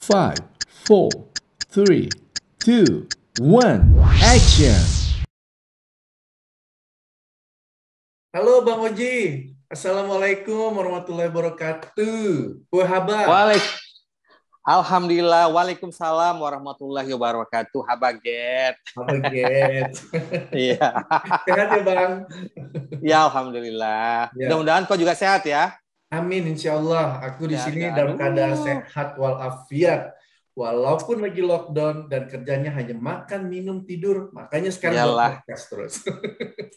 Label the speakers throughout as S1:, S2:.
S1: 5, 4, 3, 2, 1, action! Halo Bang Oji, Assalamualaikum warahmatullahi wabarakatuh. Wahaba.
S2: Alhamdulillah, waalaikumsalam warahmatullahi wabarakatuh. Habaget.
S1: Habaget.
S2: Iya.
S1: Sehat ya Bang?
S2: Ya, alhamdulillah.
S1: Ya.
S2: Mudah-mudahan kau juga sehat ya.
S1: Amin, insya Allah. Aku di
S2: Sehat
S1: sini
S2: kan?
S1: dalam keadaan sehat walafiat. Walaupun lagi lockdown dan kerjanya hanya makan, minum, tidur. Makanya sekarang buat
S2: Iyalah,
S1: podcast terus.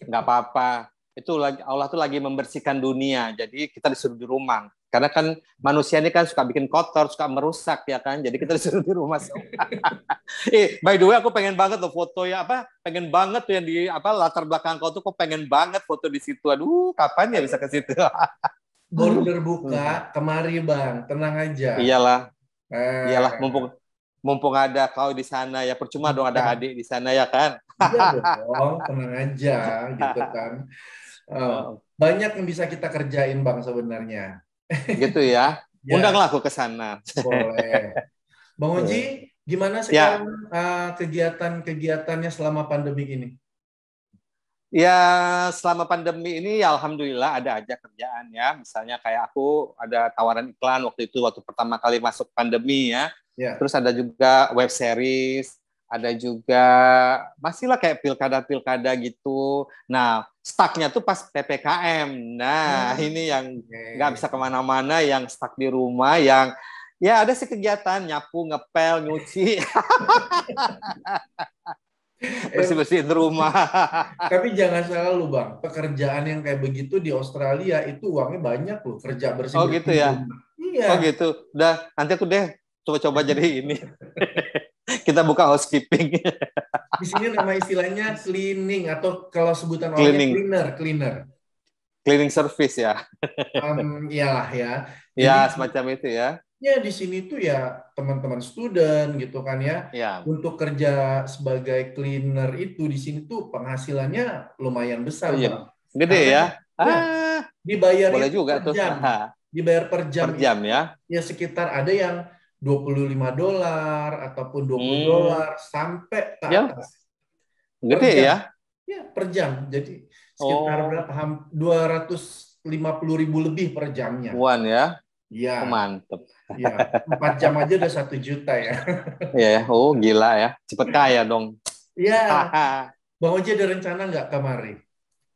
S2: nggak apa-apa. Itu lagi Allah tuh lagi membersihkan dunia. Jadi kita disuruh di rumah. Karena kan manusia ini kan suka bikin kotor, suka merusak ya kan. Jadi kita disuruh di rumah semua. By the way, aku pengen banget tuh foto ya apa? Pengen banget tuh yang di apa latar belakang kau tuh. Kok pengen banget foto di situ. Aduh, kapan ya bisa ke situ?
S1: Border buka kemari Bang, tenang aja.
S2: Iyalah. Iyalah,
S1: Eh,
S2: mumpung ada kau di sana ya, percuma dong ada
S1: iya,
S2: adik di sana ya kan.
S1: iya dong, tenang aja gitu kan.
S2: Oh,
S1: Banyak yang bisa kita kerjain Bang sebenarnya.
S2: gitu ya.
S1: Ya,
S2: Undanglah aku ke sana.
S1: boleh. Bang Oji, gimana sekarang
S2: Ya,
S1: kegiatan-kegiatannya selama pandemi ini?
S2: ya selama pandemi ini ya alhamdulillah ada aja kerjaan ya. Misalnya kayak aku ada tawaran iklan waktu pertama kali masuk pandemi ya.
S1: Ya.
S2: Terus ada juga web series, ada juga masih lah kayak pilkada-pilkada gitu. Nah, stucknya tuh pas PPKM. Nah, ini yang nggak
S1: Oke.
S2: bisa kemana-mana, yang stuck di rumah, yang ya ada sih kegiatan nyapu, ngepel, nyuci,
S1: Eh,
S2: bersih-bersihin rumah.
S1: tapi jangan salah lu Bang, pekerjaan yang kayak begitu di Australia itu uangnya banyak loh, kerja
S2: Oh gitu
S1: bersih-bersih di
S2: ya.
S1: rumah. Iya,
S2: Oh gitu. Udah, nanti aku deh coba-coba jadi ini. Kita buka housekeeping,
S1: di sini nama istilahnya cleaning atau kalau sebutan orangnya
S2: cleaning,
S1: cleaner.
S2: cleaning service ya.
S1: Iyalah ya. Jadi
S2: Ya, semacam itu ya.
S1: ya di sini tuh ya teman-teman student gitu kan ya.
S2: Ya.
S1: Untuk kerja sebagai cleaner itu di sini tuh penghasilannya lumayan besar,
S2: Oh iya,
S1: Bang.
S2: gede
S1: Karena
S2: ya.
S1: ya
S2: Ah,
S1: dibayar
S2: boleh
S1: itu
S2: juga
S1: per
S2: tuh.
S1: jam. Dibayar per jam
S2: Per
S1: itu
S2: jam ya.
S1: ya sekitar ada yang $25 ataupun
S2: Hmm,
S1: $20 sampai ke
S2: ya
S1: atas per
S2: gede
S1: jam.
S2: ya.
S1: Ya, per jam. Jadi sekitar
S2: Oh,
S1: berapa? 250.000 lebih per jamnya.
S2: uan ya. Oh,
S1: Ya,
S2: mantep.
S1: ya. 4 jam aja udah 1 juta ya.
S2: Ya, ya. Oh gila ya. Cepet kaya dong.
S1: Ya, Bang Oji ada rencana nggak kemari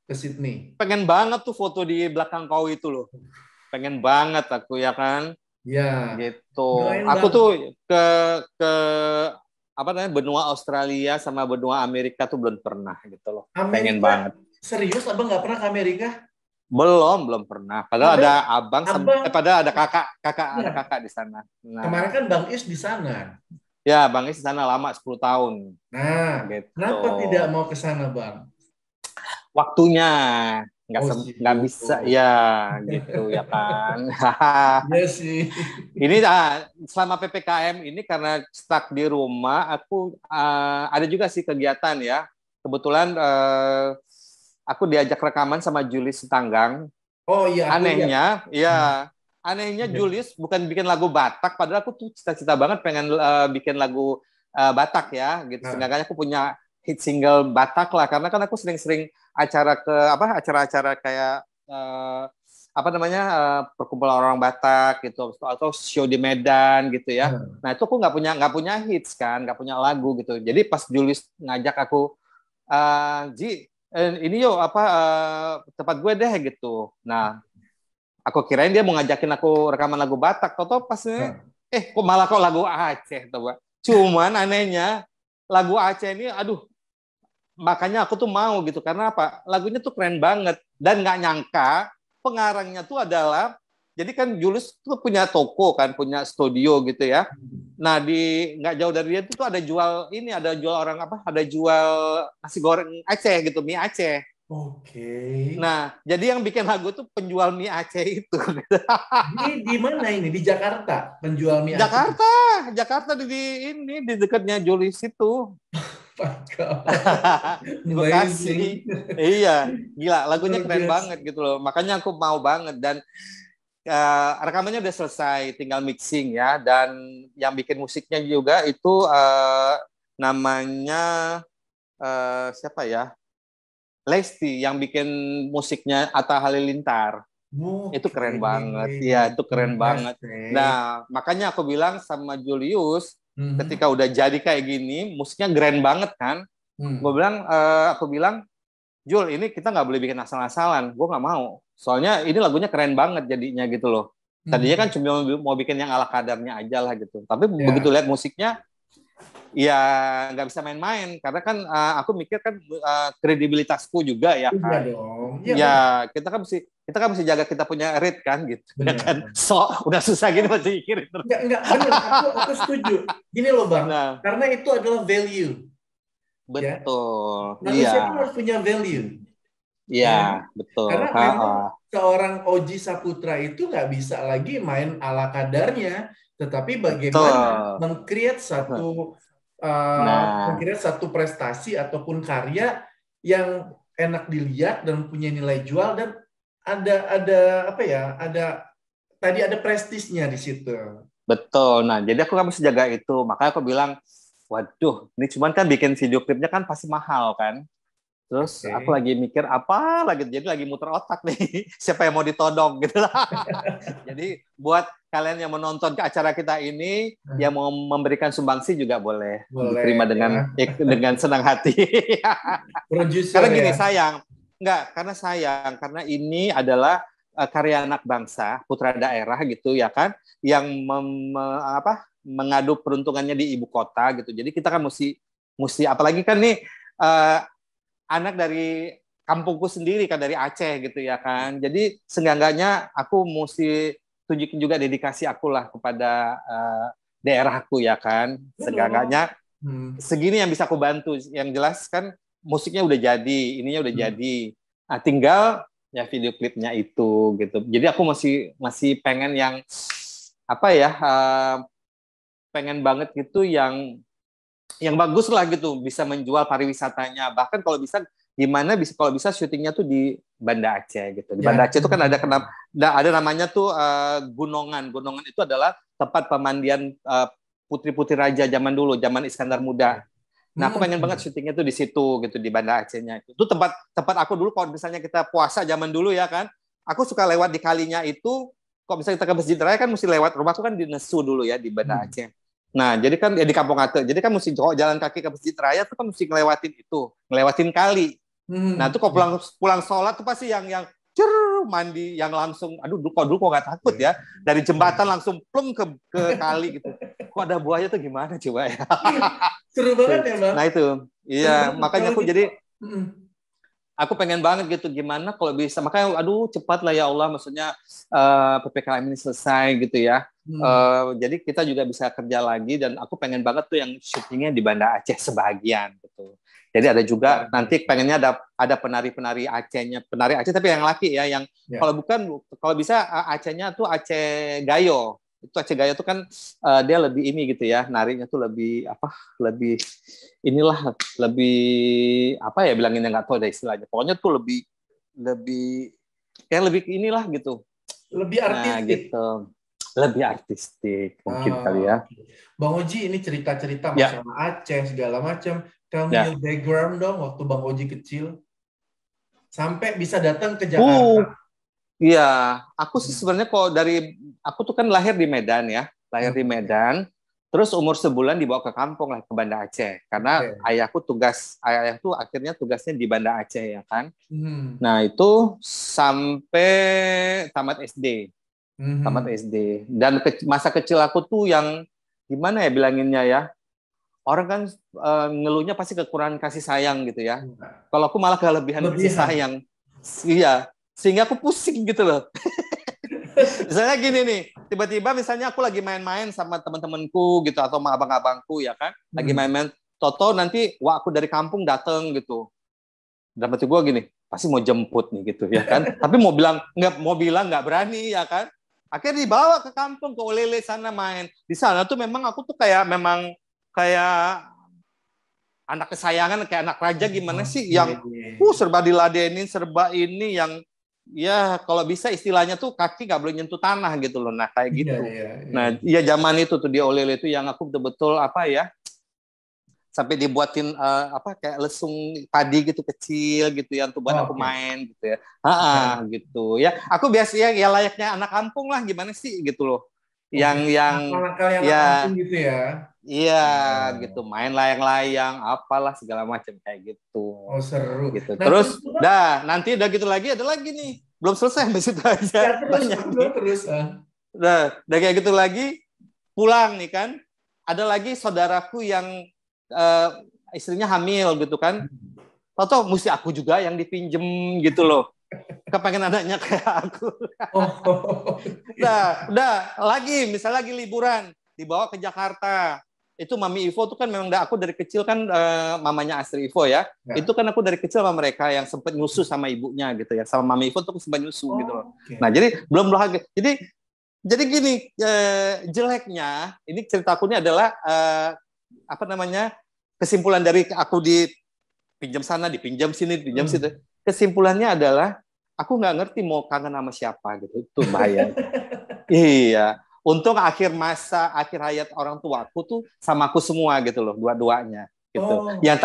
S1: ke Sydney?
S2: Pengen banget tuh foto di belakang kau itu loh. Pengen banget aku ya kan.
S1: Ya,
S2: Gitu.
S1: doain
S2: Aku
S1: Bang.
S2: tuh ke apa namanya benua Australia sama benua Amerika tuh belum pernah gitu loh. Pengen
S1: Amerika,
S2: banget.
S1: serius Abang nggak pernah ke Amerika?
S2: Belum pernah. Padahal ada
S1: Padahal
S2: abang,
S1: Abang,
S2: padahal ada ada
S1: ya,
S2: kakak di sana.
S1: kemarin
S2: Nah,
S1: kan Bang Is di sana.
S2: ya Bang Is di sana lama 10 tahun.
S1: Nah,
S2: Gitu.
S1: kenapa tidak mau ke sana Bang?
S2: Waktunya
S1: Oh,
S2: nggak bisa
S1: sibuk.
S2: ya gitu ya kan.
S1: Iya sih.
S2: Ini selama PPKM ini karena stuck di rumah, aku ada juga sih kegiatan ya. Kebetulan aku diajak rekaman sama Julius Tanggang.
S1: Oh iya, aku lihat.
S2: Anehnya
S1: Iya.
S2: Julius bukan bikin lagu Batak, padahal aku tuh cita-cita banget pengen bikin lagu Batak ya, gitu.
S1: Nah,
S2: Sehingga aku punya hit single Batak lah, karena kan aku sering-sering acara-acara kayak apa namanya perkumpulan orang Batak gitu, atau show di Medan gitu ya.
S1: nah.
S2: Nah itu aku nggak punya hits kan, nggak punya lagu gitu. Jadi pas Julius ngajak aku, Ji, ini yuk apa tempat gue deh gitu. Nah, aku kirain dia mau ngajakin aku rekaman lagu Batak, toto pas
S1: Nah.
S2: kok lagu Aceh coba. Cuman anehnya lagu Aceh ini, aduh, makanya aku tuh mau gitu karena apa? Lagunya tuh keren banget dan nggak nyangka pengarangnya tuh adalah jadi kan Julius tuh punya toko kan, punya studio gitu ya. Nah di nggak jauh dari dia tuh ada jual orang apa? Ada jual nasi goreng Aceh gitu, mie Aceh.
S1: Oke.
S2: Nah, jadi yang bikin lagu tuh penjual mie Aceh itu.
S1: Di mana ini? Di Jakarta, penjual mie Aceh.
S2: Jakarta, Jakarta di dekatnya Julius itu. Di
S1: Amazing.
S2: Bekasi. Iya, gila, lagunya
S1: Luar
S2: keren
S1: biasa.
S2: banget gitu loh. Makanya aku mau banget dan rekamannya udah selesai, tinggal mixing ya. Dan yang bikin musiknya juga itu namanya siapa ya? Lesti yang bikin musiknya Atta Halilintar. Itu
S1: Oke,
S2: keren banget. Iya, itu keren banget.
S1: fantastic.
S2: Nah, makanya aku bilang sama Julius,
S1: Mhm.
S2: ketika udah jadi kayak gini, musiknya keren banget kan.
S1: Hmm.
S2: Aku bilang, Jul, ini kita nggak boleh bikin asal-asalan. Gue nggak mau. Soalnya ini lagunya keren banget jadinya gitu loh. Tadinya kan
S1: Mhm.
S2: cuma mau bikin yang ala kadarnya aja lah gitu. Tapi begitu
S1: Ya,
S2: lihat musiknya, ya nggak bisa main-main. Karena kan aku mikir kan kredibilitasku juga ya
S1: iya
S2: kan.
S1: dong. Iya
S2: Ya
S1: benar.
S2: kita kan mesti jaga kita punya rate kan gitu. Ya kan.
S1: Benar.
S2: So udah susah gini masih mikirin terus.
S1: Enggak benar. Aku setuju. Gini loh Bang,
S2: Nah,
S1: karena itu adalah value, ya.
S2: betul. Iya.
S1: Manusia itu harus punya value,
S2: Iya,
S1: ya.
S2: betul.
S1: Karena
S2: Ha,
S1: memang seorang Oji Saputra itu nggak bisa lagi main ala kadarnya, tetapi bagaimana
S2: betul.
S1: meng-create satu
S2: Nah,
S1: meng-create satu prestasi ataupun karya yang enak dilihat dan punya nilai jual dan ada apa ya? Ada prestisnya di situ.
S2: betul. Nah, jadi aku kan mesti jaga itu. Makanya aku bilang, waduh, ini cuman kan bikin video klipnya kan pasti mahal kan. Terus aku
S1: Oke.
S2: lagi mikir apa lagi, jadi lagi muter otak nih, siapa yang mau ditodong gitu lah. Jadi buat kalian yang menonton ke acara kita ini, yang
S1: Nah,
S2: mau memberikan sumbangsi juga boleh
S1: boleh
S2: diterima
S1: ya.
S2: dengan senang hati. Karena
S1: Produser
S2: gini
S1: ya.
S2: sayang, enggak, karena sayang, karena ini adalah karya anak bangsa, putra daerah gitu ya kan, yang mengadu peruntungannya di ibu kota gitu. Jadi kita kan mesti mesti apalagi kan nih uh, anak dari kampungku sendiri kan dari Aceh gitu ya kan. Jadi seenggak-enggaknya aku mesti tunjukin juga dedikasi aku lah kepada daerahku ya kan.
S1: Ya dong.
S2: Seenggak-enggaknya
S1: Hmm.
S2: segini yang bisa aku bantu. Yang jelas kan musiknya udah jadi, ininya udah
S1: Hmm.
S2: jadi. Nah, tinggal ya video klipnya itu gitu. Jadi aku masih masih pengen yang apa ya, pengen banget gitu yang bagus lah gitu, bisa menjual pariwisatanya. Bahkan kalau bisa gimana bisa kalau bisa syutingnya tuh di Banda Aceh gitu. Di
S1: Ya,
S2: Banda Aceh
S1: itu
S2: itu kan ada
S1: betul.
S2: ada namanya tuh Gunungan. Gunungan itu adalah tempat pemandian putri-putri raja zaman dulu, zaman Iskandar Muda.
S1: Oke.
S2: Nah, aku pengen banget
S1: Hmm.
S2: syutingnya tuh di situ gitu di Banda Acehnya. Itu tempat tempat aku dulu kalau misalnya kita puasa zaman dulu ya kan. Aku suka lewat di kalinya itu. Kalau misalnya kita ke Masjid Raya kan mesti lewat rumahku kan di Nesu dulu ya di Banda
S1: Hmm.
S2: Aceh. Nah, jadi kan ya di Kampung Ate. Jadi kan mesti jalan kaki ke Masjid Raya tuh kan mesti ngelewatin itu, ngelewatin kali. Nah,
S1: Hmm.
S2: itu kalau
S1: Ya.
S2: pulang pulang sholat tuh pasti yang cer mandi yang langsung aduh dulu kok nggak takut ya dari jembatan langsung plung ke kali gitu. Kok ada buaya tuh gimana coba ya?
S1: Seru banget ya, Bang.
S2: Nah itu,
S1: Seru
S2: iya
S1: banget
S2: makanya
S1: kalau
S2: aku
S1: gitu.
S2: jadi
S1: Hmm.
S2: aku pengen banget gitu gimana kalau bisa makanya aduh cepat lah ya Allah maksudnya PPKM ini selesai gitu ya.
S1: Hmm.
S2: Jadi kita juga bisa kerja lagi dan aku pengen banget tuh yang syutingnya di Banda Aceh sebagian gitu. Jadi ada juga
S1: Luar
S2: nanti
S1: biasa.
S2: pengennya ada penari-penari Acehnya, penari Aceh tapi yang laki ya, yang
S1: Ya.
S2: kalau bukan kalau bisa Acehnya tuh Aceh Gayo. Itu Aceh Gayo tuh kan dia lebih ini gitu ya, narinya tuh lebih apa? Lebih inilah lebih apa ya bilanginnya nggak tahu deh istilahnya. Pokoknya tuh lebih lebih kayak lebih inilah gitu.
S1: Lebih
S2: Nah
S1: artistik.
S2: gitu. Lebih artistik mungkin kali
S1: Oh,
S2: ya.
S1: oke. Bang Oji ini cerita-cerita
S2: Ya,
S1: masalah Aceh segala macam. Tell me your
S2: ya.
S1: background dong waktu Bang Oji kecil sampai bisa datang ke Jakarta.
S2: Uh, iya. Aku sih
S1: Hmm.
S2: sebenarnya kok aku tuh kan lahir di Medan ya, lahir di
S1: Oke.
S2: Medan. Terus umur sebulan dibawa ke kampung lah ke Banda Aceh karena
S1: Oke.
S2: ayah tuh akhirnya tugasnya di Banda Aceh ya kan.
S1: Hmm.
S2: Nah itu sampai tamat SD. Tamat
S1: Hmm.
S2: SD. Dan masa kecil aku tuh yang gimana ya bilanginnya ya. Orang kan ngeluhnya pasti kekurangan kasih sayang gitu ya. Kalau aku malah kelebihan kasih
S1: Lebihan.
S2: sayang. Iya. Sehingga aku pusing gitu loh. Misalnya gini nih, tiba-tiba misalnya aku lagi main-main sama teman-temanku gitu atau sama abang-abangku ya kan, lagi
S1: Hmm.
S2: main-main. Toto nanti, wah aku dari kampung dateng gitu. Dan berarti gue gini, pasti mau jemput nih gitu ya kan. Tapi mau bilang nggak berani ya kan. Akhirnya dibawa ke kampung ke Olele sana main. Di sana tuh memang aku tuh memang kayak anak kesayangan kayak anak raja gimana sih
S1: Oke.
S2: yang serba diladenin serba ini yang ya kalau bisa istilahnya tuh kaki nggak boleh nyentuh tanah gitu loh. Nah kayak
S1: Iya,
S2: gitu.
S1: iya, iya.
S2: Nah ya zaman itu tuh di Olele itu yang aku betul-betul apa ya, sampai dibuatin apa kayak lesung padi gitu kecil gitu ya untuk buat aku
S1: Oke.
S2: main gitu ya. Gitu ya. Aku biasa ya layaknya anak kampung lah, gimana sih gitu loh.
S1: Oke.
S2: Yang
S1: Nakal-nakal yang anak kampung
S2: ya
S1: gitu ya.
S2: iya gitu,
S1: Oh,
S2: main layang-layang apalah segala macam kayak gitu.
S1: oh seru.
S2: Gitu.
S1: Nah
S2: Terus
S1: terus Bang,
S2: nanti udah gitu lagi ada lagi nih. Belum selesai sampai situ aja.
S1: ya terus,
S2: Banyak
S1: aku
S2: nih.
S1: bilang terus.
S2: Udah kayak gitu lagi pulang nih kan. Ada lagi saudaraku yang eh, istrinya hamil gitu kan. Tahu mesti aku juga yang dipinjem gitu loh. Kepengen anaknya kayak aku.
S1: Oh,
S2: Udah lagi, misal lagi liburan, dibawa ke Jakarta. Itu Mami Ivo tuh kan memang aku dari kecil kan mamanya Astri Ivo ya.
S1: ya.
S2: Itu kan aku dari kecil sama mereka yang sempat nyusu sama ibunya gitu ya. Sama Mami Ivo tuh aku sempat nyusu gitu loh. Nah,
S1: Oke.
S2: jadi belum lagi. Jadi gini, jeleknya ini ceritaku ini adalah apa namanya? Kesimpulan dari aku dipinjam sana, dipinjam sini, dipinjam situ.
S1: Hmm.
S2: Kesimpulannya adalah aku nggak ngerti mau kangen sama siapa gitu. Itu bahaya. Iya. Untung akhir hayat orang tuaku tuh sama aku semua gitu loh, dua-duanya gitu.
S1: Oh.
S2: Yang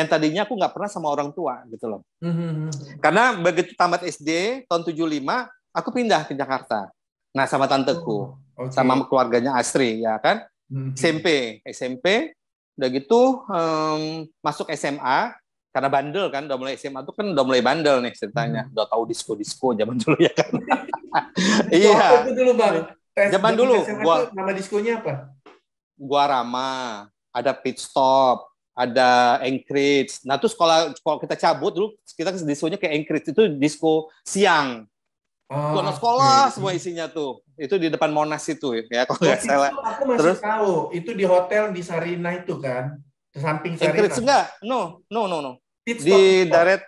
S2: tadinya aku nggak pernah sama orang tua gitu loh. Karena begitu tamat SD tahun 75, aku pindah ke Jakarta. Nah, sama tanteku,
S1: Oh, oke.
S2: sama keluarganya Astri ya kan.
S1: Mhm.
S2: SMP, udah gitu masuk SMA karena bandel kan, udah mulai SMA tuh kan udah mulai bandel nih ceritanya.
S1: Mhm.
S2: Udah tahu disco zaman dulu ya kan.
S1: Disko apa
S2: Iya.
S1: itu dulu Bang? Tes
S2: Zaman
S1: zaman
S2: dulu
S1: SMA itu
S2: gua
S1: nama diskonya apa?
S2: gua Rama, ada pit stop, ada Anchorage. Nah, terus kalau kita cabut dulu kita diskonya ke Anchorage, itu disco siang. Itu
S1: Oh,
S2: anak
S1: oke.
S2: sekolah semua isinya tuh. Itu di depan Monas itu ya kalau
S1: Oh,
S2: nggak
S1: pit
S2: salah.
S1: stop aku masih
S2: Terus
S1: tahu. Itu di hotel di Sarina itu kan. Di samping Sarina.
S2: Anchorage enggak? No, no, no, no.
S1: Pit stop, pit
S2: Di
S1: stop.
S2: Daret.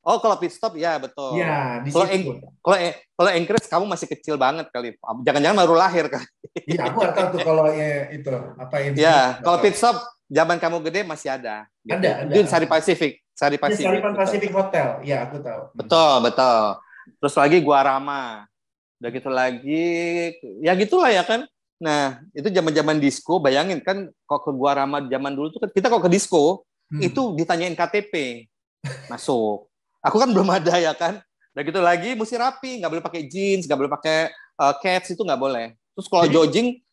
S2: Oh, kalau pit stop ya
S1: Ya,
S2: betul.
S1: di
S2: Kalau
S1: situ.
S2: kalau kalau Anchorage kamu masih kecil banget kali. Jangan-jangan baru lahir kan.
S1: Iya, aku nggak tahu tuh kalau itu apa insting
S2: Ya,
S1: nggak
S2: kalau
S1: tahu.
S2: pit stop zaman kamu gede masih ada gitu.
S1: Ada.
S2: Itu Sari Pacific, Sari
S1: Ya,
S2: Pacific
S1: Saripan
S2: betul.
S1: Pacific Hotel. Ya, aku tahu.
S2: Betul, betul. Terus lagi Gua Rama. Udah gitu lagi ya gitulah ya kan. Nah, itu zaman-zaman disco, bayangin kan kok ke Gua Rama zaman dulu tuh kan kita kok ke disco
S1: Hmm.
S2: itu ditanyain KTP masuk. Aku kan belum ada ya kan. Udah gitu lagi mesti rapi, nggak boleh pakai jeans, nggak boleh pakai cats, itu nggak boleh. Terus
S1: Jadi,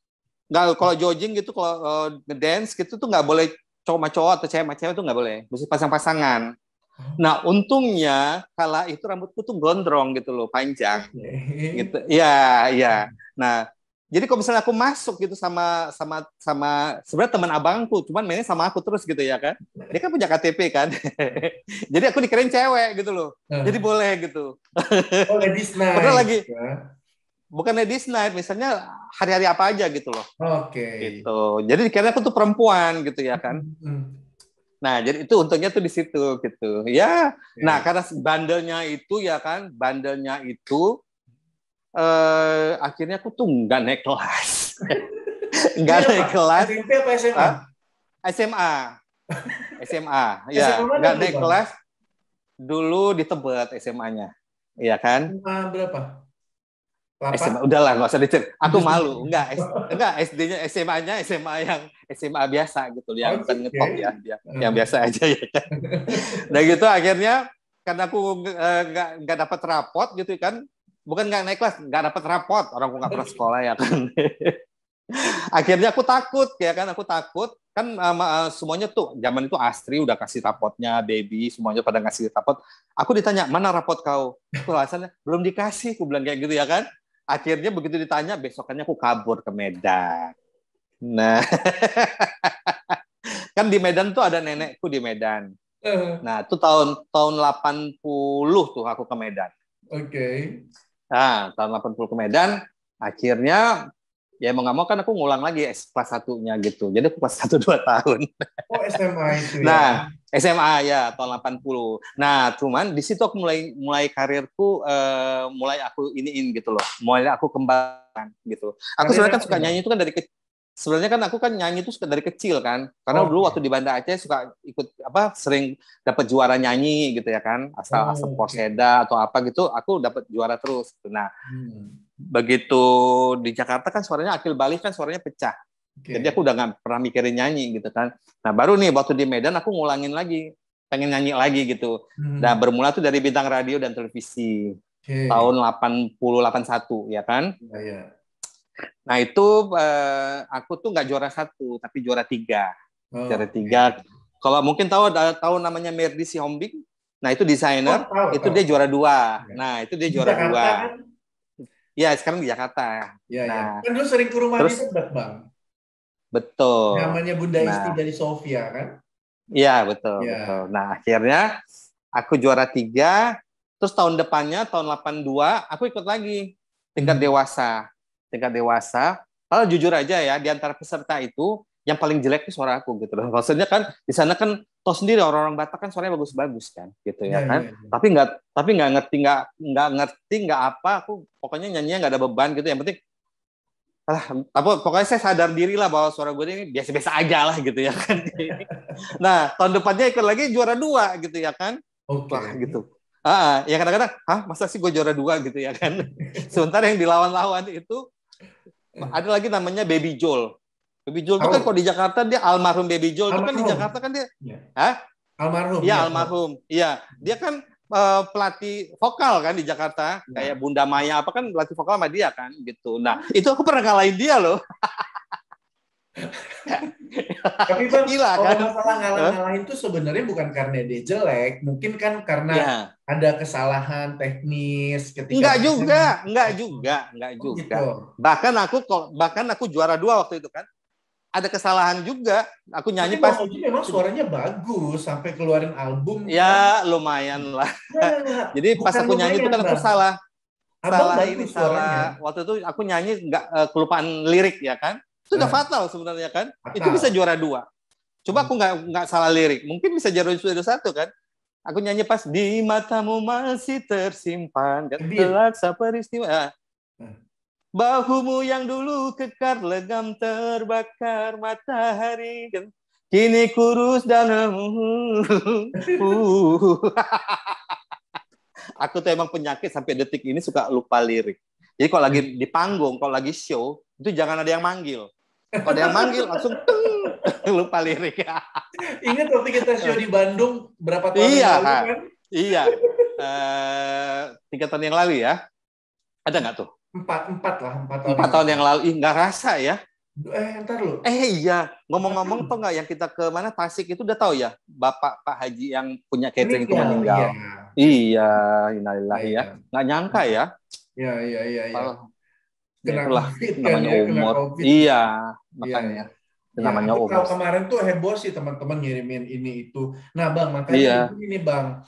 S2: kalau jogging gitu, kalau ngedance gitu tuh nggak boleh cowok sama cowok atau cewek sama cewek tuh nggak boleh, mesti pasang-pasangan. Nah untungnya kala itu rambutku tuh gondrong gitu loh, panjang
S1: oke.
S2: gitu. Iya, iya. Nah, jadi kalau misalnya aku masuk gitu sama sebenarnya teman abangku, cuman mainnya sama aku terus gitu ya kan. Dia kan punya KTP kan. Jadi aku dikirain cewek gitu loh. Jadi
S1: Nah,
S2: boleh gitu.
S1: oh, ladies
S2: Padahal
S1: night.
S2: lagi
S1: Ya.
S2: bukan ladies night, misalnya hari-hari apa aja gitu loh.
S1: Oke.
S2: Gitu. Jadi dikira aku tuh perempuan gitu ya kan.
S1: Hmm.
S2: Nah, jadi itu untungnya tuh di situ gitu. Ya. Nah,
S1: Oke.
S2: karena bandelnya itu ya kan, bandelnya itu akhirnya aku tuh nggak naik kelas.
S1: Ini
S2: Nggak
S1: apa?
S2: naik kelas.
S1: SMP apa SMA?
S2: Hah? SMA. SMA.
S1: SMA
S2: Ya,
S1: mana
S2: nggak
S1: dulu
S2: naik
S1: Bang?
S2: kelas dulu di Tebet SMA-nya. Iya kan?
S1: SMA berapa? 8?
S2: SMA udahlah nggak usah dicek. Aku malu. Enggak SD-nya SMA-nya SMA yang SMA biasa gitu, yang bukan
S1: Oke.
S2: ngetop ya, yang biasa aja ya kan. Dan gitu akhirnya karena aku nggak dapat rapot gitu kan, bukan nggak naik kelas, nggak dapat rapot, orang aku nggak pernah sekolah ya kan. Akhirnya aku takut ya kan, aku takut kan semuanya tuh zaman itu Astri udah kasih rapotnya, baby semuanya pada ngasih rapot. Aku ditanya mana rapot kau? Aku alasannya belum dikasih, aku bilang kayak gitu ya kan. Akhirnya begitu ditanya besokannya aku kabur ke Medan. Nah, kan di Medan tuh ada nenekku di Medan. Nah, itu tahun tahun 80 tuh aku ke Medan.
S1: Oke.
S2: Nah, tahun 80 ke Medan, akhirnya ya mau nggak mau kan aku ngulang lagi kelas satunya gitu. Jadi aku kelas 1 2 tahun.
S1: Oh, SMA itu ya.
S2: Nah, SMA ya tahun 80. Nah, cuman di situ aku mulai karirku mulai aku iniin gitu loh. Mulai aku kembangkan gitu. Aku
S1: Karir
S2: sebenarnya kan
S1: apa
S2: suka
S1: Bang?
S2: nyanyi itu kan dari kecil. sebenarnya kan aku kan nyanyi itu dari kecil kan. Karena dulu waktu di Banda Aceh suka ikut sering dapat juara nyanyi gitu ya kan. Asal Porseda atau apa gitu, aku dapat juara terus. Nah, begitu di Jakarta kan suaranya Akil Balik kan suaranya pecah. Jadi aku udah nggak pernah mikirin nyanyi gitu kan. Nah, baru nih waktu di Medan aku ngulangin lagi, pengen nyanyi lagi gitu. Nah, bermula tuh dari bintang radio dan televisi. Tahun 80-81 ya kan. Nah itu aku tuh nggak juara 1 tapi juara 3. Juara 3. Kalau mungkin tahu namanya Merdi Sihombing. Nah itu desainer, dia juara 2. Nah itu dia juara 2. Kan? Ya sekarang di Jakarta.
S1: Nah, kan dulu sering ke rumah di Tebet, Bang.
S2: Betul.
S1: Namanya Bunda Isti dari Sofia kan?
S2: Iya betul. Nah akhirnya aku juara 3. Terus tahun depannya tahun 82 aku ikut lagi tingkat dewasa. Kalau jujur aja ya, di antara peserta itu yang paling jelek itu suara aku gitu. Maksudnya kan di sana kan toh sendiri orang-orang Batak kan suaranya bagus-bagus kan, gitu ya kan. Tapi nggak ngerti nggak apa. Aku pokoknya nyanyinya nggak ada beban gitu. Yang penting pokoknya saya sadar diri lah bahwa suara gue ini biasa-biasa aja lah gitu ya kan. Nah tahun depannya ikut lagi juara 2 gitu ya kan. Wah gitu. Ya kadang-kadang, masa sih gue juara 2 gitu ya kan. Sementara yang dilawan-lawan itu ada lagi namanya Baby Joel. Baby Joel itu kan kalau di Jakarta dia almarhum Baby Joel itu kan di Jakarta kan dia,
S1: almarhum.
S2: Iya almarhum. Iya dia kan pelatih vokal kan di Jakarta, kayak Bunda Maya apa kan pelatih vokal sama dia kan gitu. Nah itu aku pernah ngalahin dia loh.
S1: Tapi Bang, kalau masalah ngalah-ngalahin itu sebenarnya bukan karena dia jelek, mungkin kan karena ada kesalahan teknis ketika
S2: enggak juga. Gitu. Bahkan aku juara 2 waktu itu kan. Ada kesalahan juga. Aku nyanyi
S1: pas memang suaranya bagus sampai keluarin album.
S2: Ya, lumayan lah. Jadi pas aku nyanyi itu kan aku salah. Waktu itu aku nyanyi enggak kelupaan lirik ya kan. Itu udah fatal sebenarnya kan. Itu bisa juara 2. Coba aku nggak salah lirik, mungkin bisa juara 1 kan. Aku nyanyi pas di matamu masih tersimpan gelaksa peristiwa. Bahumu yang dulu kekar legam terbakar matahari, kini kurus dan Aku tuh emang penyakit sampai detik ini suka lupa lirik. Jadi kalau lagi di panggung, kalau lagi show, itu jangan ada yang manggil. Kalau ada yang manggil langsung lupa lirik.
S1: Ingat waktu kita show di Bandung berapa tahun yang lalu kan?
S2: Iya. 3 tahun yang lalu ya. Ada nggak tuh?
S1: 4
S2: tahun yang lalu. Nggak rasa ya.
S1: Ntar lu.
S2: Iya. Ngomong-ngomong tuh nggak yang kita ke mana Tasik itu udah tahu ya Bapak Pak Haji yang punya catering itu meninggal. Iya. Innalillahi ya. Nggak nyangka ya.
S1: Iya.
S2: Itulah namanya umur. Iya. Makanya. Namanya umur.
S1: Kalau kemarin tuh heboh sih teman-teman ngirimin ini itu. Nah Bang, makanya ini Bang.